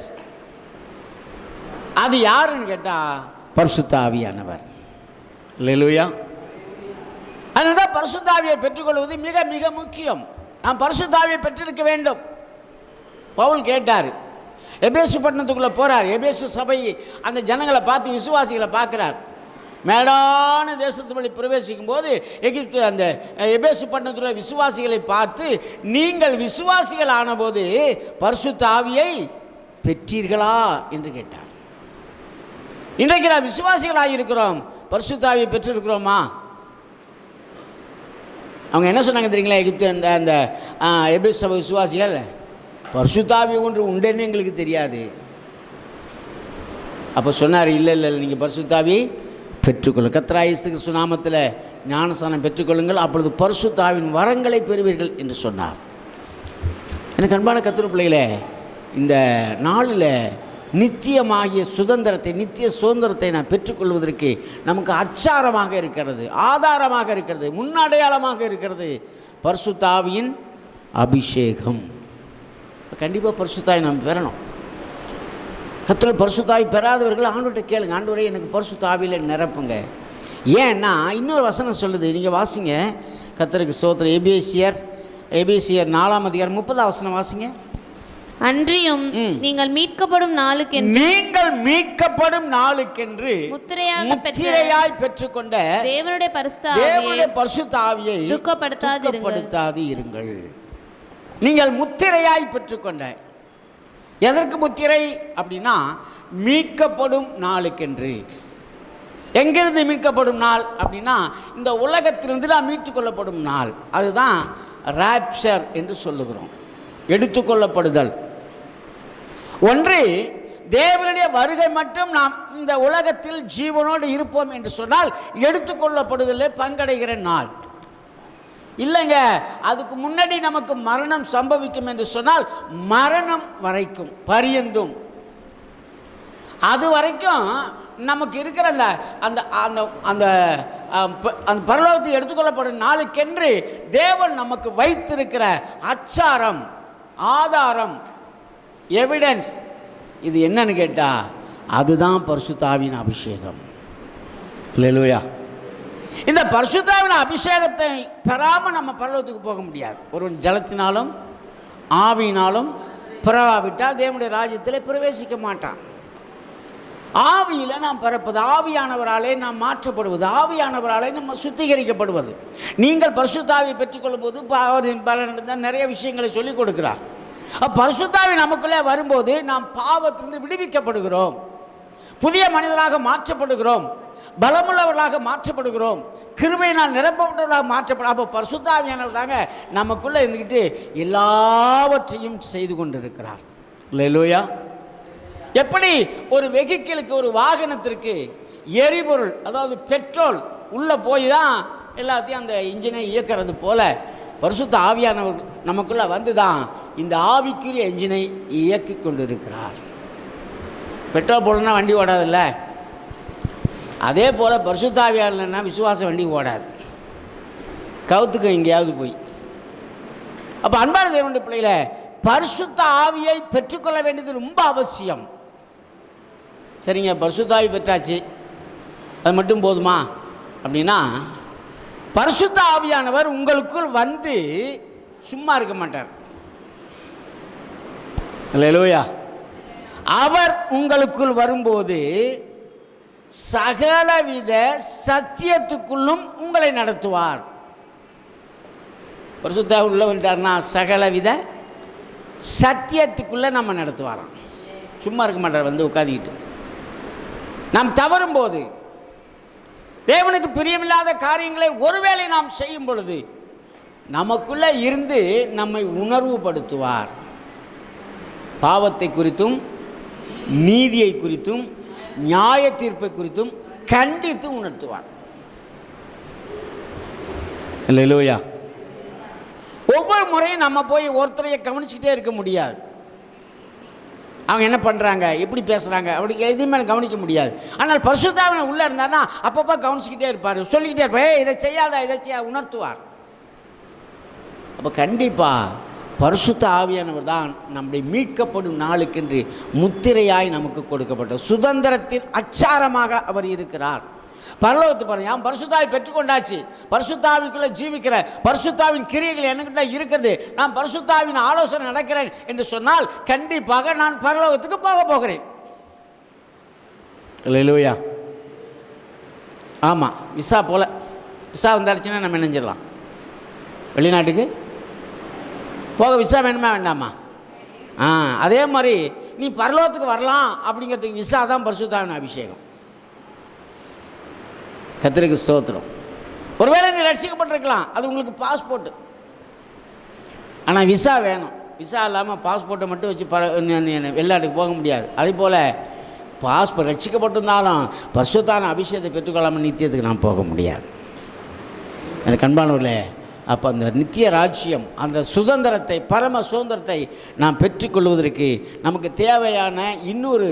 அது யாருன்னு கேட்டா பரிசுத்த ஆவியானவர். அல்லேலூயா. அதனால்தான் பரிசுத்த ஆவியை பெற்றுக்கொள்வது மிக மிக முக்கியம். நாம் பரிசுத்த ஆவியை பெற்றிருக்க வேண்டும். பவுல் கேட்டார், எபேசு பட்டணத்துக்குள்ளே போகிறார். எபேசு சபை அந்த ஜனங்களை பார்த்து, விசுவாசிகளை பார்க்குறார். மேடான தேசத்து வழி பிரவேசிக்கும் போது எகிப்து அந்த எபேசு பட்டணத்தில் விசுவாசிகளை பார்த்து, நீங்கள் விசுவாசிகள் ஆனபோது பரிசுத்த ஆவியை பெற்றீர்களா என்று கேட்டார். இன்றைக்கு நாம் விசுவாசிகளாக இருக்கிறோம், பரிசுத்த ஆவியை பெற்றிருக்கிறோமா? அவங்க என்ன சொன்னாங்க தெரியுங்களா? எகிப்து அந்த எபேசு சபை விசுவாசிகள், பரிசுத்த ஆவி ஒன்று உண்டுன்னு எங்களுக்கு தெரியாது. அப்போ சொன்னார், இல்லை நீங்கள் பரிசுத்த ஆவி பெற்றுக்கொள்ளுங்கள். கர்த்தராகிய இயேசு கிறிஸ்து நாமத்தில் ஞானஸ்நானம் பெற்றுக்கொள்ளுங்கள், அப்பொழுது பரிசுத்த ஆவியின் வரங்களை பெறுவீர்கள் என்று சொன்னார். எனக்கு அன்பான கர்த்தருடைய பிள்ளைகளே, இந்த நாளில் நித்தியமாகிய சுதந்திரத்தை, நித்திய சுதந்திரத்தை நான் பெற்றுக்கொள்வதற்கு நமக்கு அச்சாரமாக இருக்கிறது, ஆதாரமாக இருக்கிறது, முன்னடையாளமாக இருக்கிறது பரிசுத்த ஆவியின் அபிஷேகம். கண்டிப்பாக பரிசுத்த ஆவி நாம் பெறணும். கர்த்தர் பரிசுத்த ஆவி பெறாதவர்கள் ஆண்டவர்கிட்ட கேளுங்க, ஆண்டவரே எனக்கு பரிசுத்த ஆவியில் நிரப்புங்க. ஏன்னா இன்னொரு வசனம் சொல்லுது, நீங்கள் வாசிங்க. கர்த்தருக்கு ஸ்தோத்திரம். எபேசியர் 4:30 வாசிங்க. அன்றியும் நீங்கள் மீட்கப்படும் நாளுக்கென்று முத்திரையாய் பெற்றுக்கொண்ட தேவனுடைய பரிசுத்த ஆவியை துக்கப்படுத்தாது இருங்கள். நீங்கள் முத்திரையாய் பெற்றுக்கொண்ட, எதற்கு முத்திரை அப்படின்னா மீட்கப்படும் நாளுக்கென்று. எங்கிருந்து மீட்கப்படும் நாள் அப்படின்னா இந்த உலகத்திலிருந்து நான் மீட்டுக்கொள்ளப்படும் நாள். அதுதான் ராப்சர் என்று சொல்லுகிறோம், எடுத்துக்கொள்ளப்படுதல். ஒன்று, தேவனுடைய வருகை மட்டும் நாம் இந்த உலகத்தில் ஜீவனோடு இருப்போம் என்று சொன்னால் எடுத்துக்கொள்ளப்படுதலே பங்கடைகிற நாள். இல்லைங்க, அதுக்கு முன்னாடி நமக்கு மரணம் சம்பவிக்கும் என்று சொன்னால் மரணம் வரைக்கும் பரியந்தும், அது வரைக்கும் நமக்கு இருக்கிற அந்த அந்த அந்த அந்த பரலோகத்தை எடுத்துக்கொள்ளப்படும் நாளுக்கென்று தேவன் நமக்கு வைத்திருக்கிற அச்சாரம், ஆதாரம், எவிடன்ஸ், இது என்னன்னு கேட்டால் அதுதான் பரிசுத்த ஆவியின் அபிஷேகம். அல்லேலூயா. இந்த பரிசுத்த ஆவியின் அபிஷேகத்தை பெறாமல் நம்ம பரலோகத்துக்கு போக முடியாது. ஒருவன் ஜலத்தினாலும் ஆவியினாலும் பிறவாவிட்டால் தேவனுடைய ராஜ்யத்தில் பிரவேசிக்க மாட்டான். ஆவியில் நாம் பிறப்பது, ஆவியானவராலே நாம் மாற்றப்படுவது, ஆவியானவராலே நம்ம சுத்திகரிக்கப்படுவது. நீங்கள் பரிசுத்த ஆவியை பெற்றுக்கொள்ளும் போது நிறைய விஷயங்களை சொல்லிக் கொடுக்கிறார். பரிசுத்த ஆவி நமக்குள்ளே வரும்போது நாம் பாவத்திலிருந்து விடுவிக்கப்படுகிறோம், புதிய மனிதராக மாற்றப்படுகிறோம், பலமுள்ளவர்களாக மாற்றப்படுகிறோம், கிருபையினால் நிரப்பப்பட்டவர்களாக மாற்றப்படும். அப்போ பரிசுத்த ஆவியானவர் தாங்க நமக்குள்ளே இருந்துக்கிட்டு எல்லாவற்றையும் செய்து கொண்டிருக்கிறார். அல்லேலூயா. எப்படி ஒரு வெஹிக்கிளுக்கு, ஒரு வாகனத்திற்கு எரிபொருள், அதாவது பெட்ரோல் உள்ளே போய் தான் எல்லாத்தையும் அந்த இன்ஜினை இயக்கிறது போல பரிசுத்த ஆவியானவர் நமக்குள்ளே வந்து தான் இந்த ஆவிக்குரிய இன்ஜினை இயக்கி கொண்டிருக்கிறார். பெட்ரோல் போடணும்னா வண்டி ஓடாதில்ல, அதே போல் பரிசுத்த ஆவியானவர்னா விசுவாச வண்டி ஓடாது, கவுத்துக்கு எங்கேயாவது போய். அப்போ அன்பான தேவனுடைய பிள்ளைகளை, பரிசுத்த ஆவியை பெற்றுக்கொள்ள வேண்டியது ரொம்ப அவசியம். சரிங்க, பரிசுத்த ஆவி பெற்றாச்சு, அது மட்டும் போதுமா அப்படின்னா, பரிசுத்த ஆவியானவர் உங்களுக்குள் வந்து சும்மா இருக்க மாட்டார். அல்லேலூயா. அவர் உங்களுக்குள் வரும்போது சகலவித சத்தியத்துக்குள்ளும் உங்களை நடத்துவார். பரிசுத்த ஆவி உள்ள வந்துட்டார்னா சகலவித சத்தியத்துக்குள்ளே நம்ம நடத்துவாராம். சும்மா இருக்க மாட்டார் வந்து உட்காந்துக்கிட்டு. நாம் தவறும்போது, தேவனுக்கு பிரியமில்லாத காரியங்களை ஒருவேளை நாம் செய்யும் பொழுது நமக்குள்ளே இருந்து நம்மை உணர்வுபடுத்துவார். பாவத்தை குறித்தும் நீதியை குறித்தும் நியாய தீர்ப்பை குறித்தும் கண்டித்து உணர்த்துவார். அல்லேலூயா. ஒவ்வொரு முறையும் நம்ம போய் ஒருத்தரையை கவனிச்சுக்கிட்டே இருக்க முடியாது. அவங்க என்ன பண்ணுறாங்க, எப்படி பேசுகிறாங்க, அப்படி எதுவுமே கவனிக்க முடியாது. ஆனால் பரிசுத்தாவின் உள்ளே இருந்தார்னா அப்பப்போ கவனிச்சுக்கிட்டே இருப்பார், சொல்லிக்கிட்டே இருப்பார், இதை செய்யாத இதை செய்ய உணர்த்துவார். அப்போ கண்டிப்பாக பரிசுத்த ஆவியானவர் தான் நம்முடைய மீட்கப்படும் நாளுக்கென்று முத்திரையாய் நமக்கு கொடுக்கப்பட்ட சுதந்திரத்தின் அச்சாரமாக அவர் இருக்கிறார். பரலோகத்து பாருங்க, பரிசுத்தாவை பெற்றுக்கொண்டாச்சு, பரிசுத்தாவிக்குள்ளே ஜீவிக்கிற பரிசுத்தாவின் கிரியைகள் என்கிட்ட இருக்கிறது, நான் பரிசுத்தாவின் ஆலோசனை நடக்கிறேன் என்று சொன்னால் கண்டிப்பாக நான் பரலோகத்துக்கு போக போகிறேன். அல்லேலூயா. ஆமாம், விசா போல் விசா வந்தாச்சுன்னா நம்ம நினைஞ்சிடலாம். வெளிநாட்டுக்கு போக விசா வேணுமா வேண்டாமா? அதே மாதிரி நீ பரலோகத்துக்கு வரலாம் அப்படிங்கிறதுக்கு விசா தான் பரிசுத்தாவின் அபிஷேகம். கர்த்தருக்கு ஸ்தோத்திரம். ஒருவேளை நீ ரட்சிக்கப்பட்டிருக்கலாம், அது உங்களுக்கு பாஸ்போர்ட்டு. ஆனால் விசா வேணும். விசா இல்லாமல் பாஸ்போர்ட்டை மட்டும் வச்சு வெளிநாட்டுக்கு போக முடியாது. அதே போல் பாஸ்போர்ட் ரட்சிக்கப்பட்டிருந்தாலும் பரிசுத்தான அபிஷேகத்தை பெற்றுக்கொள்ளாமல் நித்தியத்துக்கு நாம் போக முடியாது. எனக்கு அன்பானவர்களே, அப்போ அந்த நித்திய ராஜ்யம், அந்த சுதந்திரத்தை, பரம சுதந்திரத்தை நாம் பெற்றுக்கொள்வதற்கு நமக்கு தேவையான இன்னொரு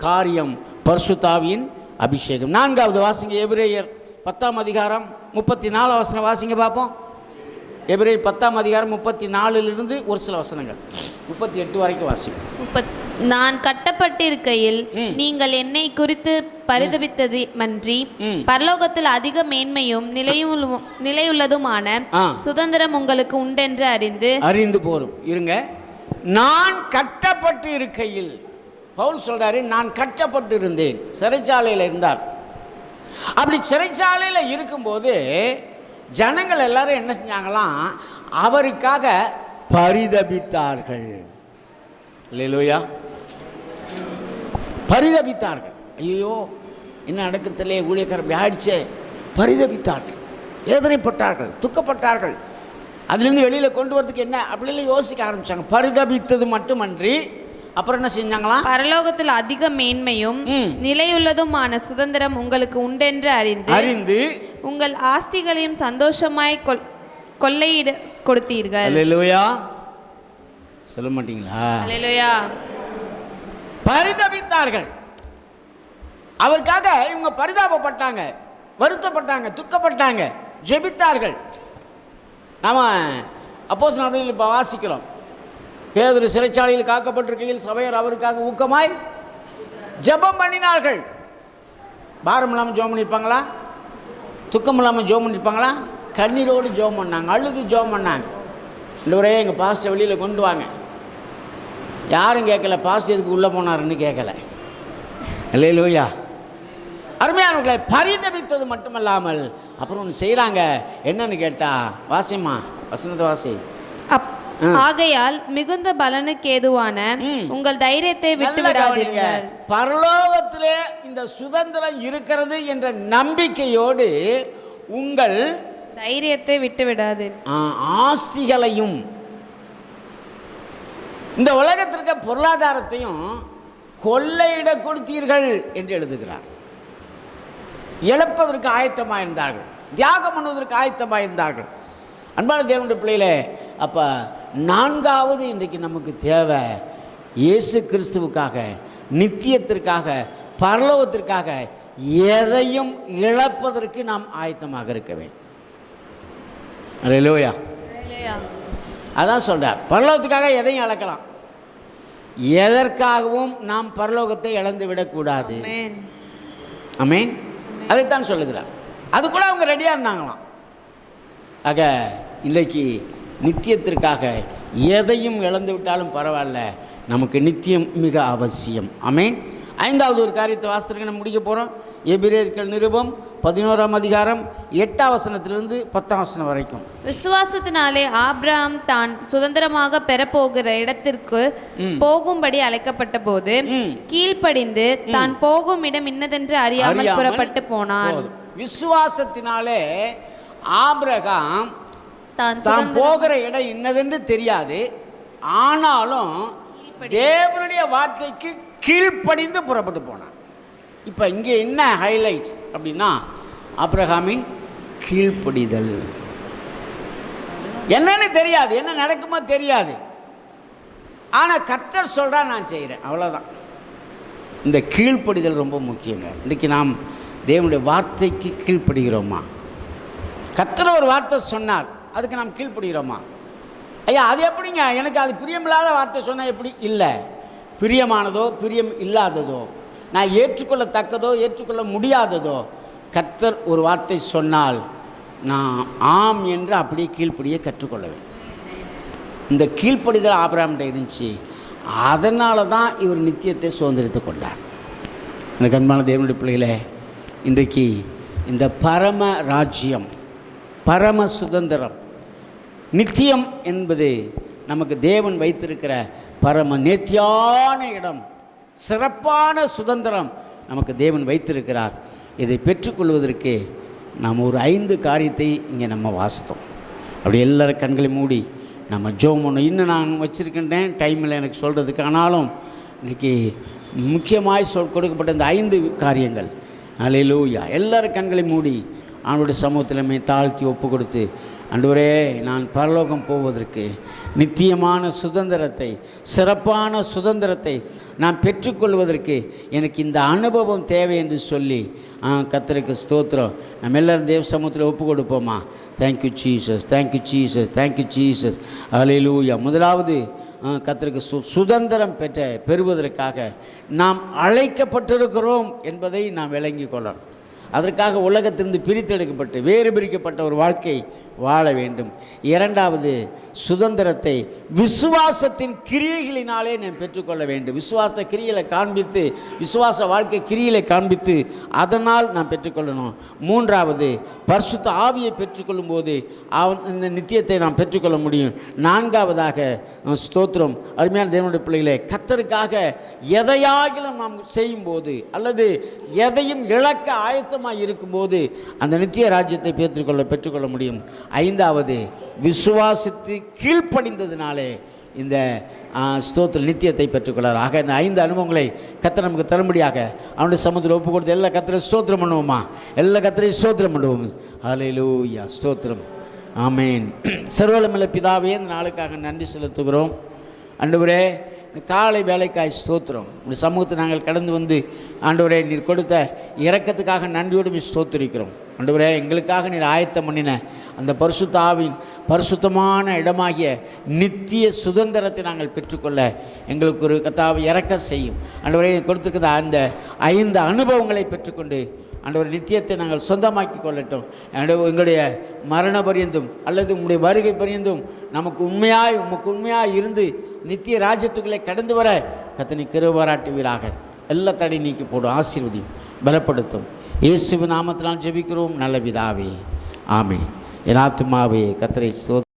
காரியம் பரிசுத்தாவியின் அபிஷேகம். 4வது வாசிங்க, எபிரேயர் 10ஆம் அதிகாரம் 34 வசனம் வாசிங்க பார்ப்போம். எபிரேயர் 10ஆம் அதிகாரம் 34லிருந்து ஒரு சில வசனங்கள் 38 வரைக்கும் வாசிங்க. நான் கட்டப்பட்டிருக்கையில் நீங்கள் என்னை குறித்து பரிதபித்தது மன்றி பரலோகத்தில் அதிக மேன்மையும் நிலையுள்ளதுமான சுதந்திரம் உங்களுக்கு உண்டென்று அறிந்து போரும். இருங்க, நான் கட்டப்பட்டு இருக்கையில், பவுல் சொல்றாரு, நான் கட்டப்பட்டு இருந்தேன், சிறைச்சாலையில் இருந்தார். அப்படி சிறைச்சாலையில் இருக்கும்போது ஜனங்கள் எல்லாரும் என்ன செஞ்சாங்களாம், அவருக்காக பரிதபித்தார்கள். அல்லேலூயா. பரிதபித்தார்கள். ஐயோ என்ன நடக்கத்திலே ஊழியக்காரர் இப்படி ஆயிடுச்சே. பரிதபித்தார்கள், வேதனைப்பட்டார்கள், துக்கப்பட்டார்கள். அதுலேருந்து வெளியில் கொண்டு வரதுக்கு என்ன அப்படிலாம் யோசிக்க ஆரம்பித்தாங்க. பரிதபித்தது மட்டுமன்றி அப்புறம் என்ன செஞ்சாங்களாம், பரலோகத்தில் அதிக மேன்மையும் நிலையுள்ளதுமான சுதந்திரம் உங்களுக்கு உண்டென்று அறிந்து உங்கள் ஆஸ்திகளையும் சந்தோஷமாய் கொள்ளையிட கொடுத்தீர்கள். அல்லேலூயா. சொல்ல மாட்டீங்களா? அல்லேலூயா. பரிதபித்தார்கள். அவருக்காக இவங்க பரிதாபப்பட்டாங்க, வருத்தப்பட்டாங்க, துக்கப்பட்டாங்க, ஜெபித்தார்கள். நாம அப்போஸ்தலர்கள் இப்போ வாசிக்கிறோம், பேதுரு சிறைச்சாலையில் காக்கப்பட்டிருக்கையில் சபையர் அவருக்காக ஊக்கமாய் ஜெபம் பண்ணினார்கள். பாரம் இல்லாமல் ஜெபம் பண்ணியிருப்பாங்களா? துக்கம் இல்லாமல் ஜெபம் பண்ணியிருப்பாங்களா? கண்ணீரோடு ஜெபம் பண்ணாங்க, அழுது ஜெபம் பண்ணாங்க. இன்றைவரே எங்கள் பாஸ்டர் வெளியில் கொண்டு வாங்க. யாரும் கேட்கல, பாஸ்டர் எதுக்கு உள்ளே போனாருன்னு கேட்கல. அல்லேலூயா. அருமையானவர்களை பரிதபித்தது மட்டுமல்லாமல் அப்புறம் ஒன்று செய்கிறாங்க. என்னன்னு கேட்டா, வாசிமா வசனத்தை வாசி. ஆகையால் மிகுந்த பலனுக்கு ஏதுவான உங்கள் தைரியத்தை விட்டு விடாதீர்கள். பரலோகத்திலே இந்த சுதந்திரம் இருக்கிறது என்ற நம்பிக்கையோடு உங்கள் தைரியத்தை விட்டு விடாது, ஆஸ்திகளையும் இந்த உலகத்திற்கு பொருளாதாரத்தையும் கொள்ளையிட கொடுத்தீர்கள் என்று எழுதுகிறார். இழப்பதற்கு ஆயத்தமாக இருந்தார்கள், தியாகம் பண்ணுவதற்கு ஆயத்தமாக இருந்தார்கள். அன்பான தேவனுடைய பிள்ளைகளே, அப்போ 4வது இன்றைக்கு நமக்கு தேவை இயேசு கிறிஸ்துவுக்காக, நித்தியத்திற்காக, பரலோகத்திற்காக எதையும் இழப்பதற்கு நாம் ஆயத்தமாக இருக்க வேண்டும். அல்லேலூயா. அதான் சொல்றார், பரலோகத்துக்காக எதையும் இழக்கலாம், எதற்காகவும் நாம் பரலோகத்தை இழந்து விடக்கூடாது. ஆமென். அதைத்தான் சொல்லுகிறார். அது கூட அவங்க ரெடியாக இருந்தாங்களாம். ஆக இன்றைக்கு நித்தியத்திற்காக எதையும் இழந்து விட்டாலும் பரவாயில்ல, நமக்கு நித்தியம் மிக அவசியம். ஆமென். ஐந்தாவது ஒரு காரியத்தை வாசித்து நம்ம முடிக்க போகிறோம். எபிரேயர்கள் நிருபம் 11ஆம் அதிகாரம் 8ஆம் வசனத்திலிருந்து 10ஆம் வசனம் வரைக்கும். விசுவாசத்தினாலே ஆபிரகாம் தான் சுதந்திரமாக பெறப்போகிற இடத்திற்கு போகும்படி அழைக்கப்பட்ட போது கீழ்ப்படிந்து தான் போகும் இடம் இன்னதென்று அறியாமல் புறப்பட்டு போனான். விசுவாசத்தினாலே ஆபிரகாம் தான் போகிற இடம் இன்னதென்று தெரியாது, ஆனாலும் தேவனுடைய வார்த்தைக்கு கீழ்ப்படிந்து புறப்பட்டு போனான். இப்போ இங்கே என்ன ஹைலைட் அப்படின்னா, ஆபிரகாமின் கீழ்ப்படிதல். என்னன்னு தெரியாது, என்ன நடக்குமோ தெரியாது, ஆனால் கர்த்தர் சொல்கிறா நான் செய்கிறேன், அவ்வளோதான். இந்த கீழ்ப்படிதல் ரொம்ப முக்கியங்க. இன்றைக்கி நாம் தேவனுடைய வார்த்தைக்கு கீழ்ப்படுகிறோமா? கர்த்தர் ஒரு வார்த்தை சொன்னார், அதுக்கு நாம் கீழ்ப்படுகிறோமா? ஐயா அது எப்படிங்க, எனக்கு அது பிரியமில்லாத வார்த்தை சொன்னால் எப்படி? இல்லை, பிரியமானதோ பிரியம் இல்லாததோ, நான் ஏற்றுக்கொள்ளத்தக்கதோ ஏற்றுக்கொள்ள முடியாததோ, கர்த்தர் ஒரு வார்த்தை சொன்னால் நான் ஆம் என்று அப்படியே கீழ்ப்படியே கற்றுக்கொள்ள வேண்டும். இந்த கீழ்ப்படிதல் ஆபிரகாம்கிட்ட இருந்துச்சு, அதனால தான் இவர் நித்தியத்தை சுதந்திரித்து கொண்டார். எனக்கு அன்பான தேவனுடைய பிள்ளைகளே, இன்றைக்கு இந்த பரம ராஜ்யம், பரம சுதந்திரம், நித்தியம் என்பது நமக்கு தேவன் வைத்திருக்கிற பரம நேர்த்தியான இடம், சிறப்பான சுதந்திரம் நமக்கு தேவன் வைத்திருக்கிறார். இதை பெற்றுக்கொள்வதற்கு நாம் ஒரு 5 காரியத்தை இங்கே நம்ம வாசித்தோம். அப்படி எல்லாரும் கண்களை மூடி நம்ம ஜெபம் பண்ணணும். இன்னும் நான் வச்சுருக்கின்றேன், டைமில் எனக்கு சொல்கிறதுக்கு. ஆனாலும் இன்றைக்கி முக்கியமாய் கொடுக்கப்பட்ட இந்த 5 காரியங்கள். அல்லேலூயா. எல்லாரும் கண்களை மூடி அவனுடைய சமூகத்திலுமே தாழ்த்தி ஒப்பு கொடுத்து, ஆண்டவரே நான் பரலோகம் போவதற்கு நித்தியமான சுதந்திரத்தை, சிறப்பான சுதந்திரத்தை நான் பெற்றுக்கொள்வதற்கு எனக்கு இந்த அனுபவம் தேவை என்று சொல்லி கர்த்தருக்கு ஸ்தோத்திரம். நம்ம எல்லோரும் தேவ சமூகத்தில் ஒப்பு கொடுப்போமா? Thank you Jesus, thank you Jesus, thank you Jesus. Hallelujah. முதலாவது கர்த்தருக்கு சுதந்திரம் பெறுவதற்காக நாம் அழைக்கப்பட்டிருக்கிறோம் என்பதை நாம் விளங்கி கொள்ளணும். அதற்காக உலகத்திலிருந்து பிரித்தெடுக்கப்பட்டு வேறு பிரிக்கப்பட்ட ஒரு வாழ்க்கை வாழ வேண்டும். இரண்டாவது, சுதந்திரத்தை விசுவாசத்தின் கிரியைகளினாலே நாம் பெற்றுக்கொள்ள வேண்டும். விசுவாச கிரியைகளை காண்பித்து, விசுவாச வாழ்க்கை கிரியைகளை காண்பித்து அதனால் நாம் பெற்றுக்கொள்ளணும். மூன்றாவது, பரிசுத்த ஆவியை பெற்றுக்கொள்ளும் போது இந்த நித்தியத்தை நாம் பெற்றுக்கொள்ள முடியும். நான்காவதாக, ஸ்தோத்திரம், அருமையான தேவனுடைய பிள்ளைகளே, கர்த்தருக்காக எதையாகிலும் நாம் செய்யும்போது அல்லது எதையும் இழக்க ஆயத்தமாக இருக்கும்போது அந்த நித்திய ராஜ்யத்தை பெற்றுக்கொள்ள முடியும். ஐந்தாவது, விசுவாசித்து கீழ்ப்படிந்ததினாலே இந்த ஸ்தோத்திர நித்தியத்தை பெற்றுக்கொள்ளார். ஆக இந்த 5 அனுபவங்களை கர்த்தர் நமக்கு தரும்படியாக அவனுடைய சமூகத்தில் ஒப்பு கொடுத்து எல்லா கர்த்தரை ஸ்தோத்திரம் பண்ணுவோமா? எல்லா கர்த்தரை ஸ்தோத்திரம் பண்ணுவோம். ஹல்லேலூயா, ஸ்தோத்திரம், ஆமென். சர்வவல்லமையுள்ள பிதாவே, இந்த நாளுக்காக நன்றி செலுத்துகிறோம். ஆண்டவரே, இந்த காலை வேலைக்காய் ஸ்தோத்திரம். இந்த சமூகத்தை நாங்கள் கடந்து வந்து ஆண்டவரே நீர் கொடுத்த இரக்கத்துக்காக நன்றியோடு ஸ்தோத்திரிக்கிறோம். ஆண்டவரே, எங்களுக்காக நீர் ஆயத்தம் பண்ணின அந்த பரிசுத்த ஆவின் பரிசுத்தமான இடமாகிய நித்திய சுதந்திரத்தை நாங்கள் பெற்றுக்கொள்ள எங்களுக்கு ஒரு கர்த்தாவை இறக்க செய்யும். ஆண்டவரே, கொடுத்துருக்கிற அந்த 5 அனுபவங்களை பெற்றுக்கொண்டு ஆண்டவர் நித்தியத்தை நாங்கள் சொந்தமாக்கி கொள்ளட்டும். எங்களுடைய மரண பரியந்தும் அல்லது உங்களுடைய வருகை பரியந்தும் உமக்கு உண்மையாய் இருந்து நித்திய ராஜ்யத்துக்களை கடந்து வர கர்த்தர் கிருபை பாராட்டுவீராக. எல்லா தடை நீக்கி போடும், ஆசீர்வதியும், பலப்படுத்தும். இயேசுவின் நாமத்தினால் ஜெபிக்கிறோம் நல்ல பிதாவே, ஆமென். என் ஆத்துமாவே கர்த்தரை ஸ்தோத்திரம்.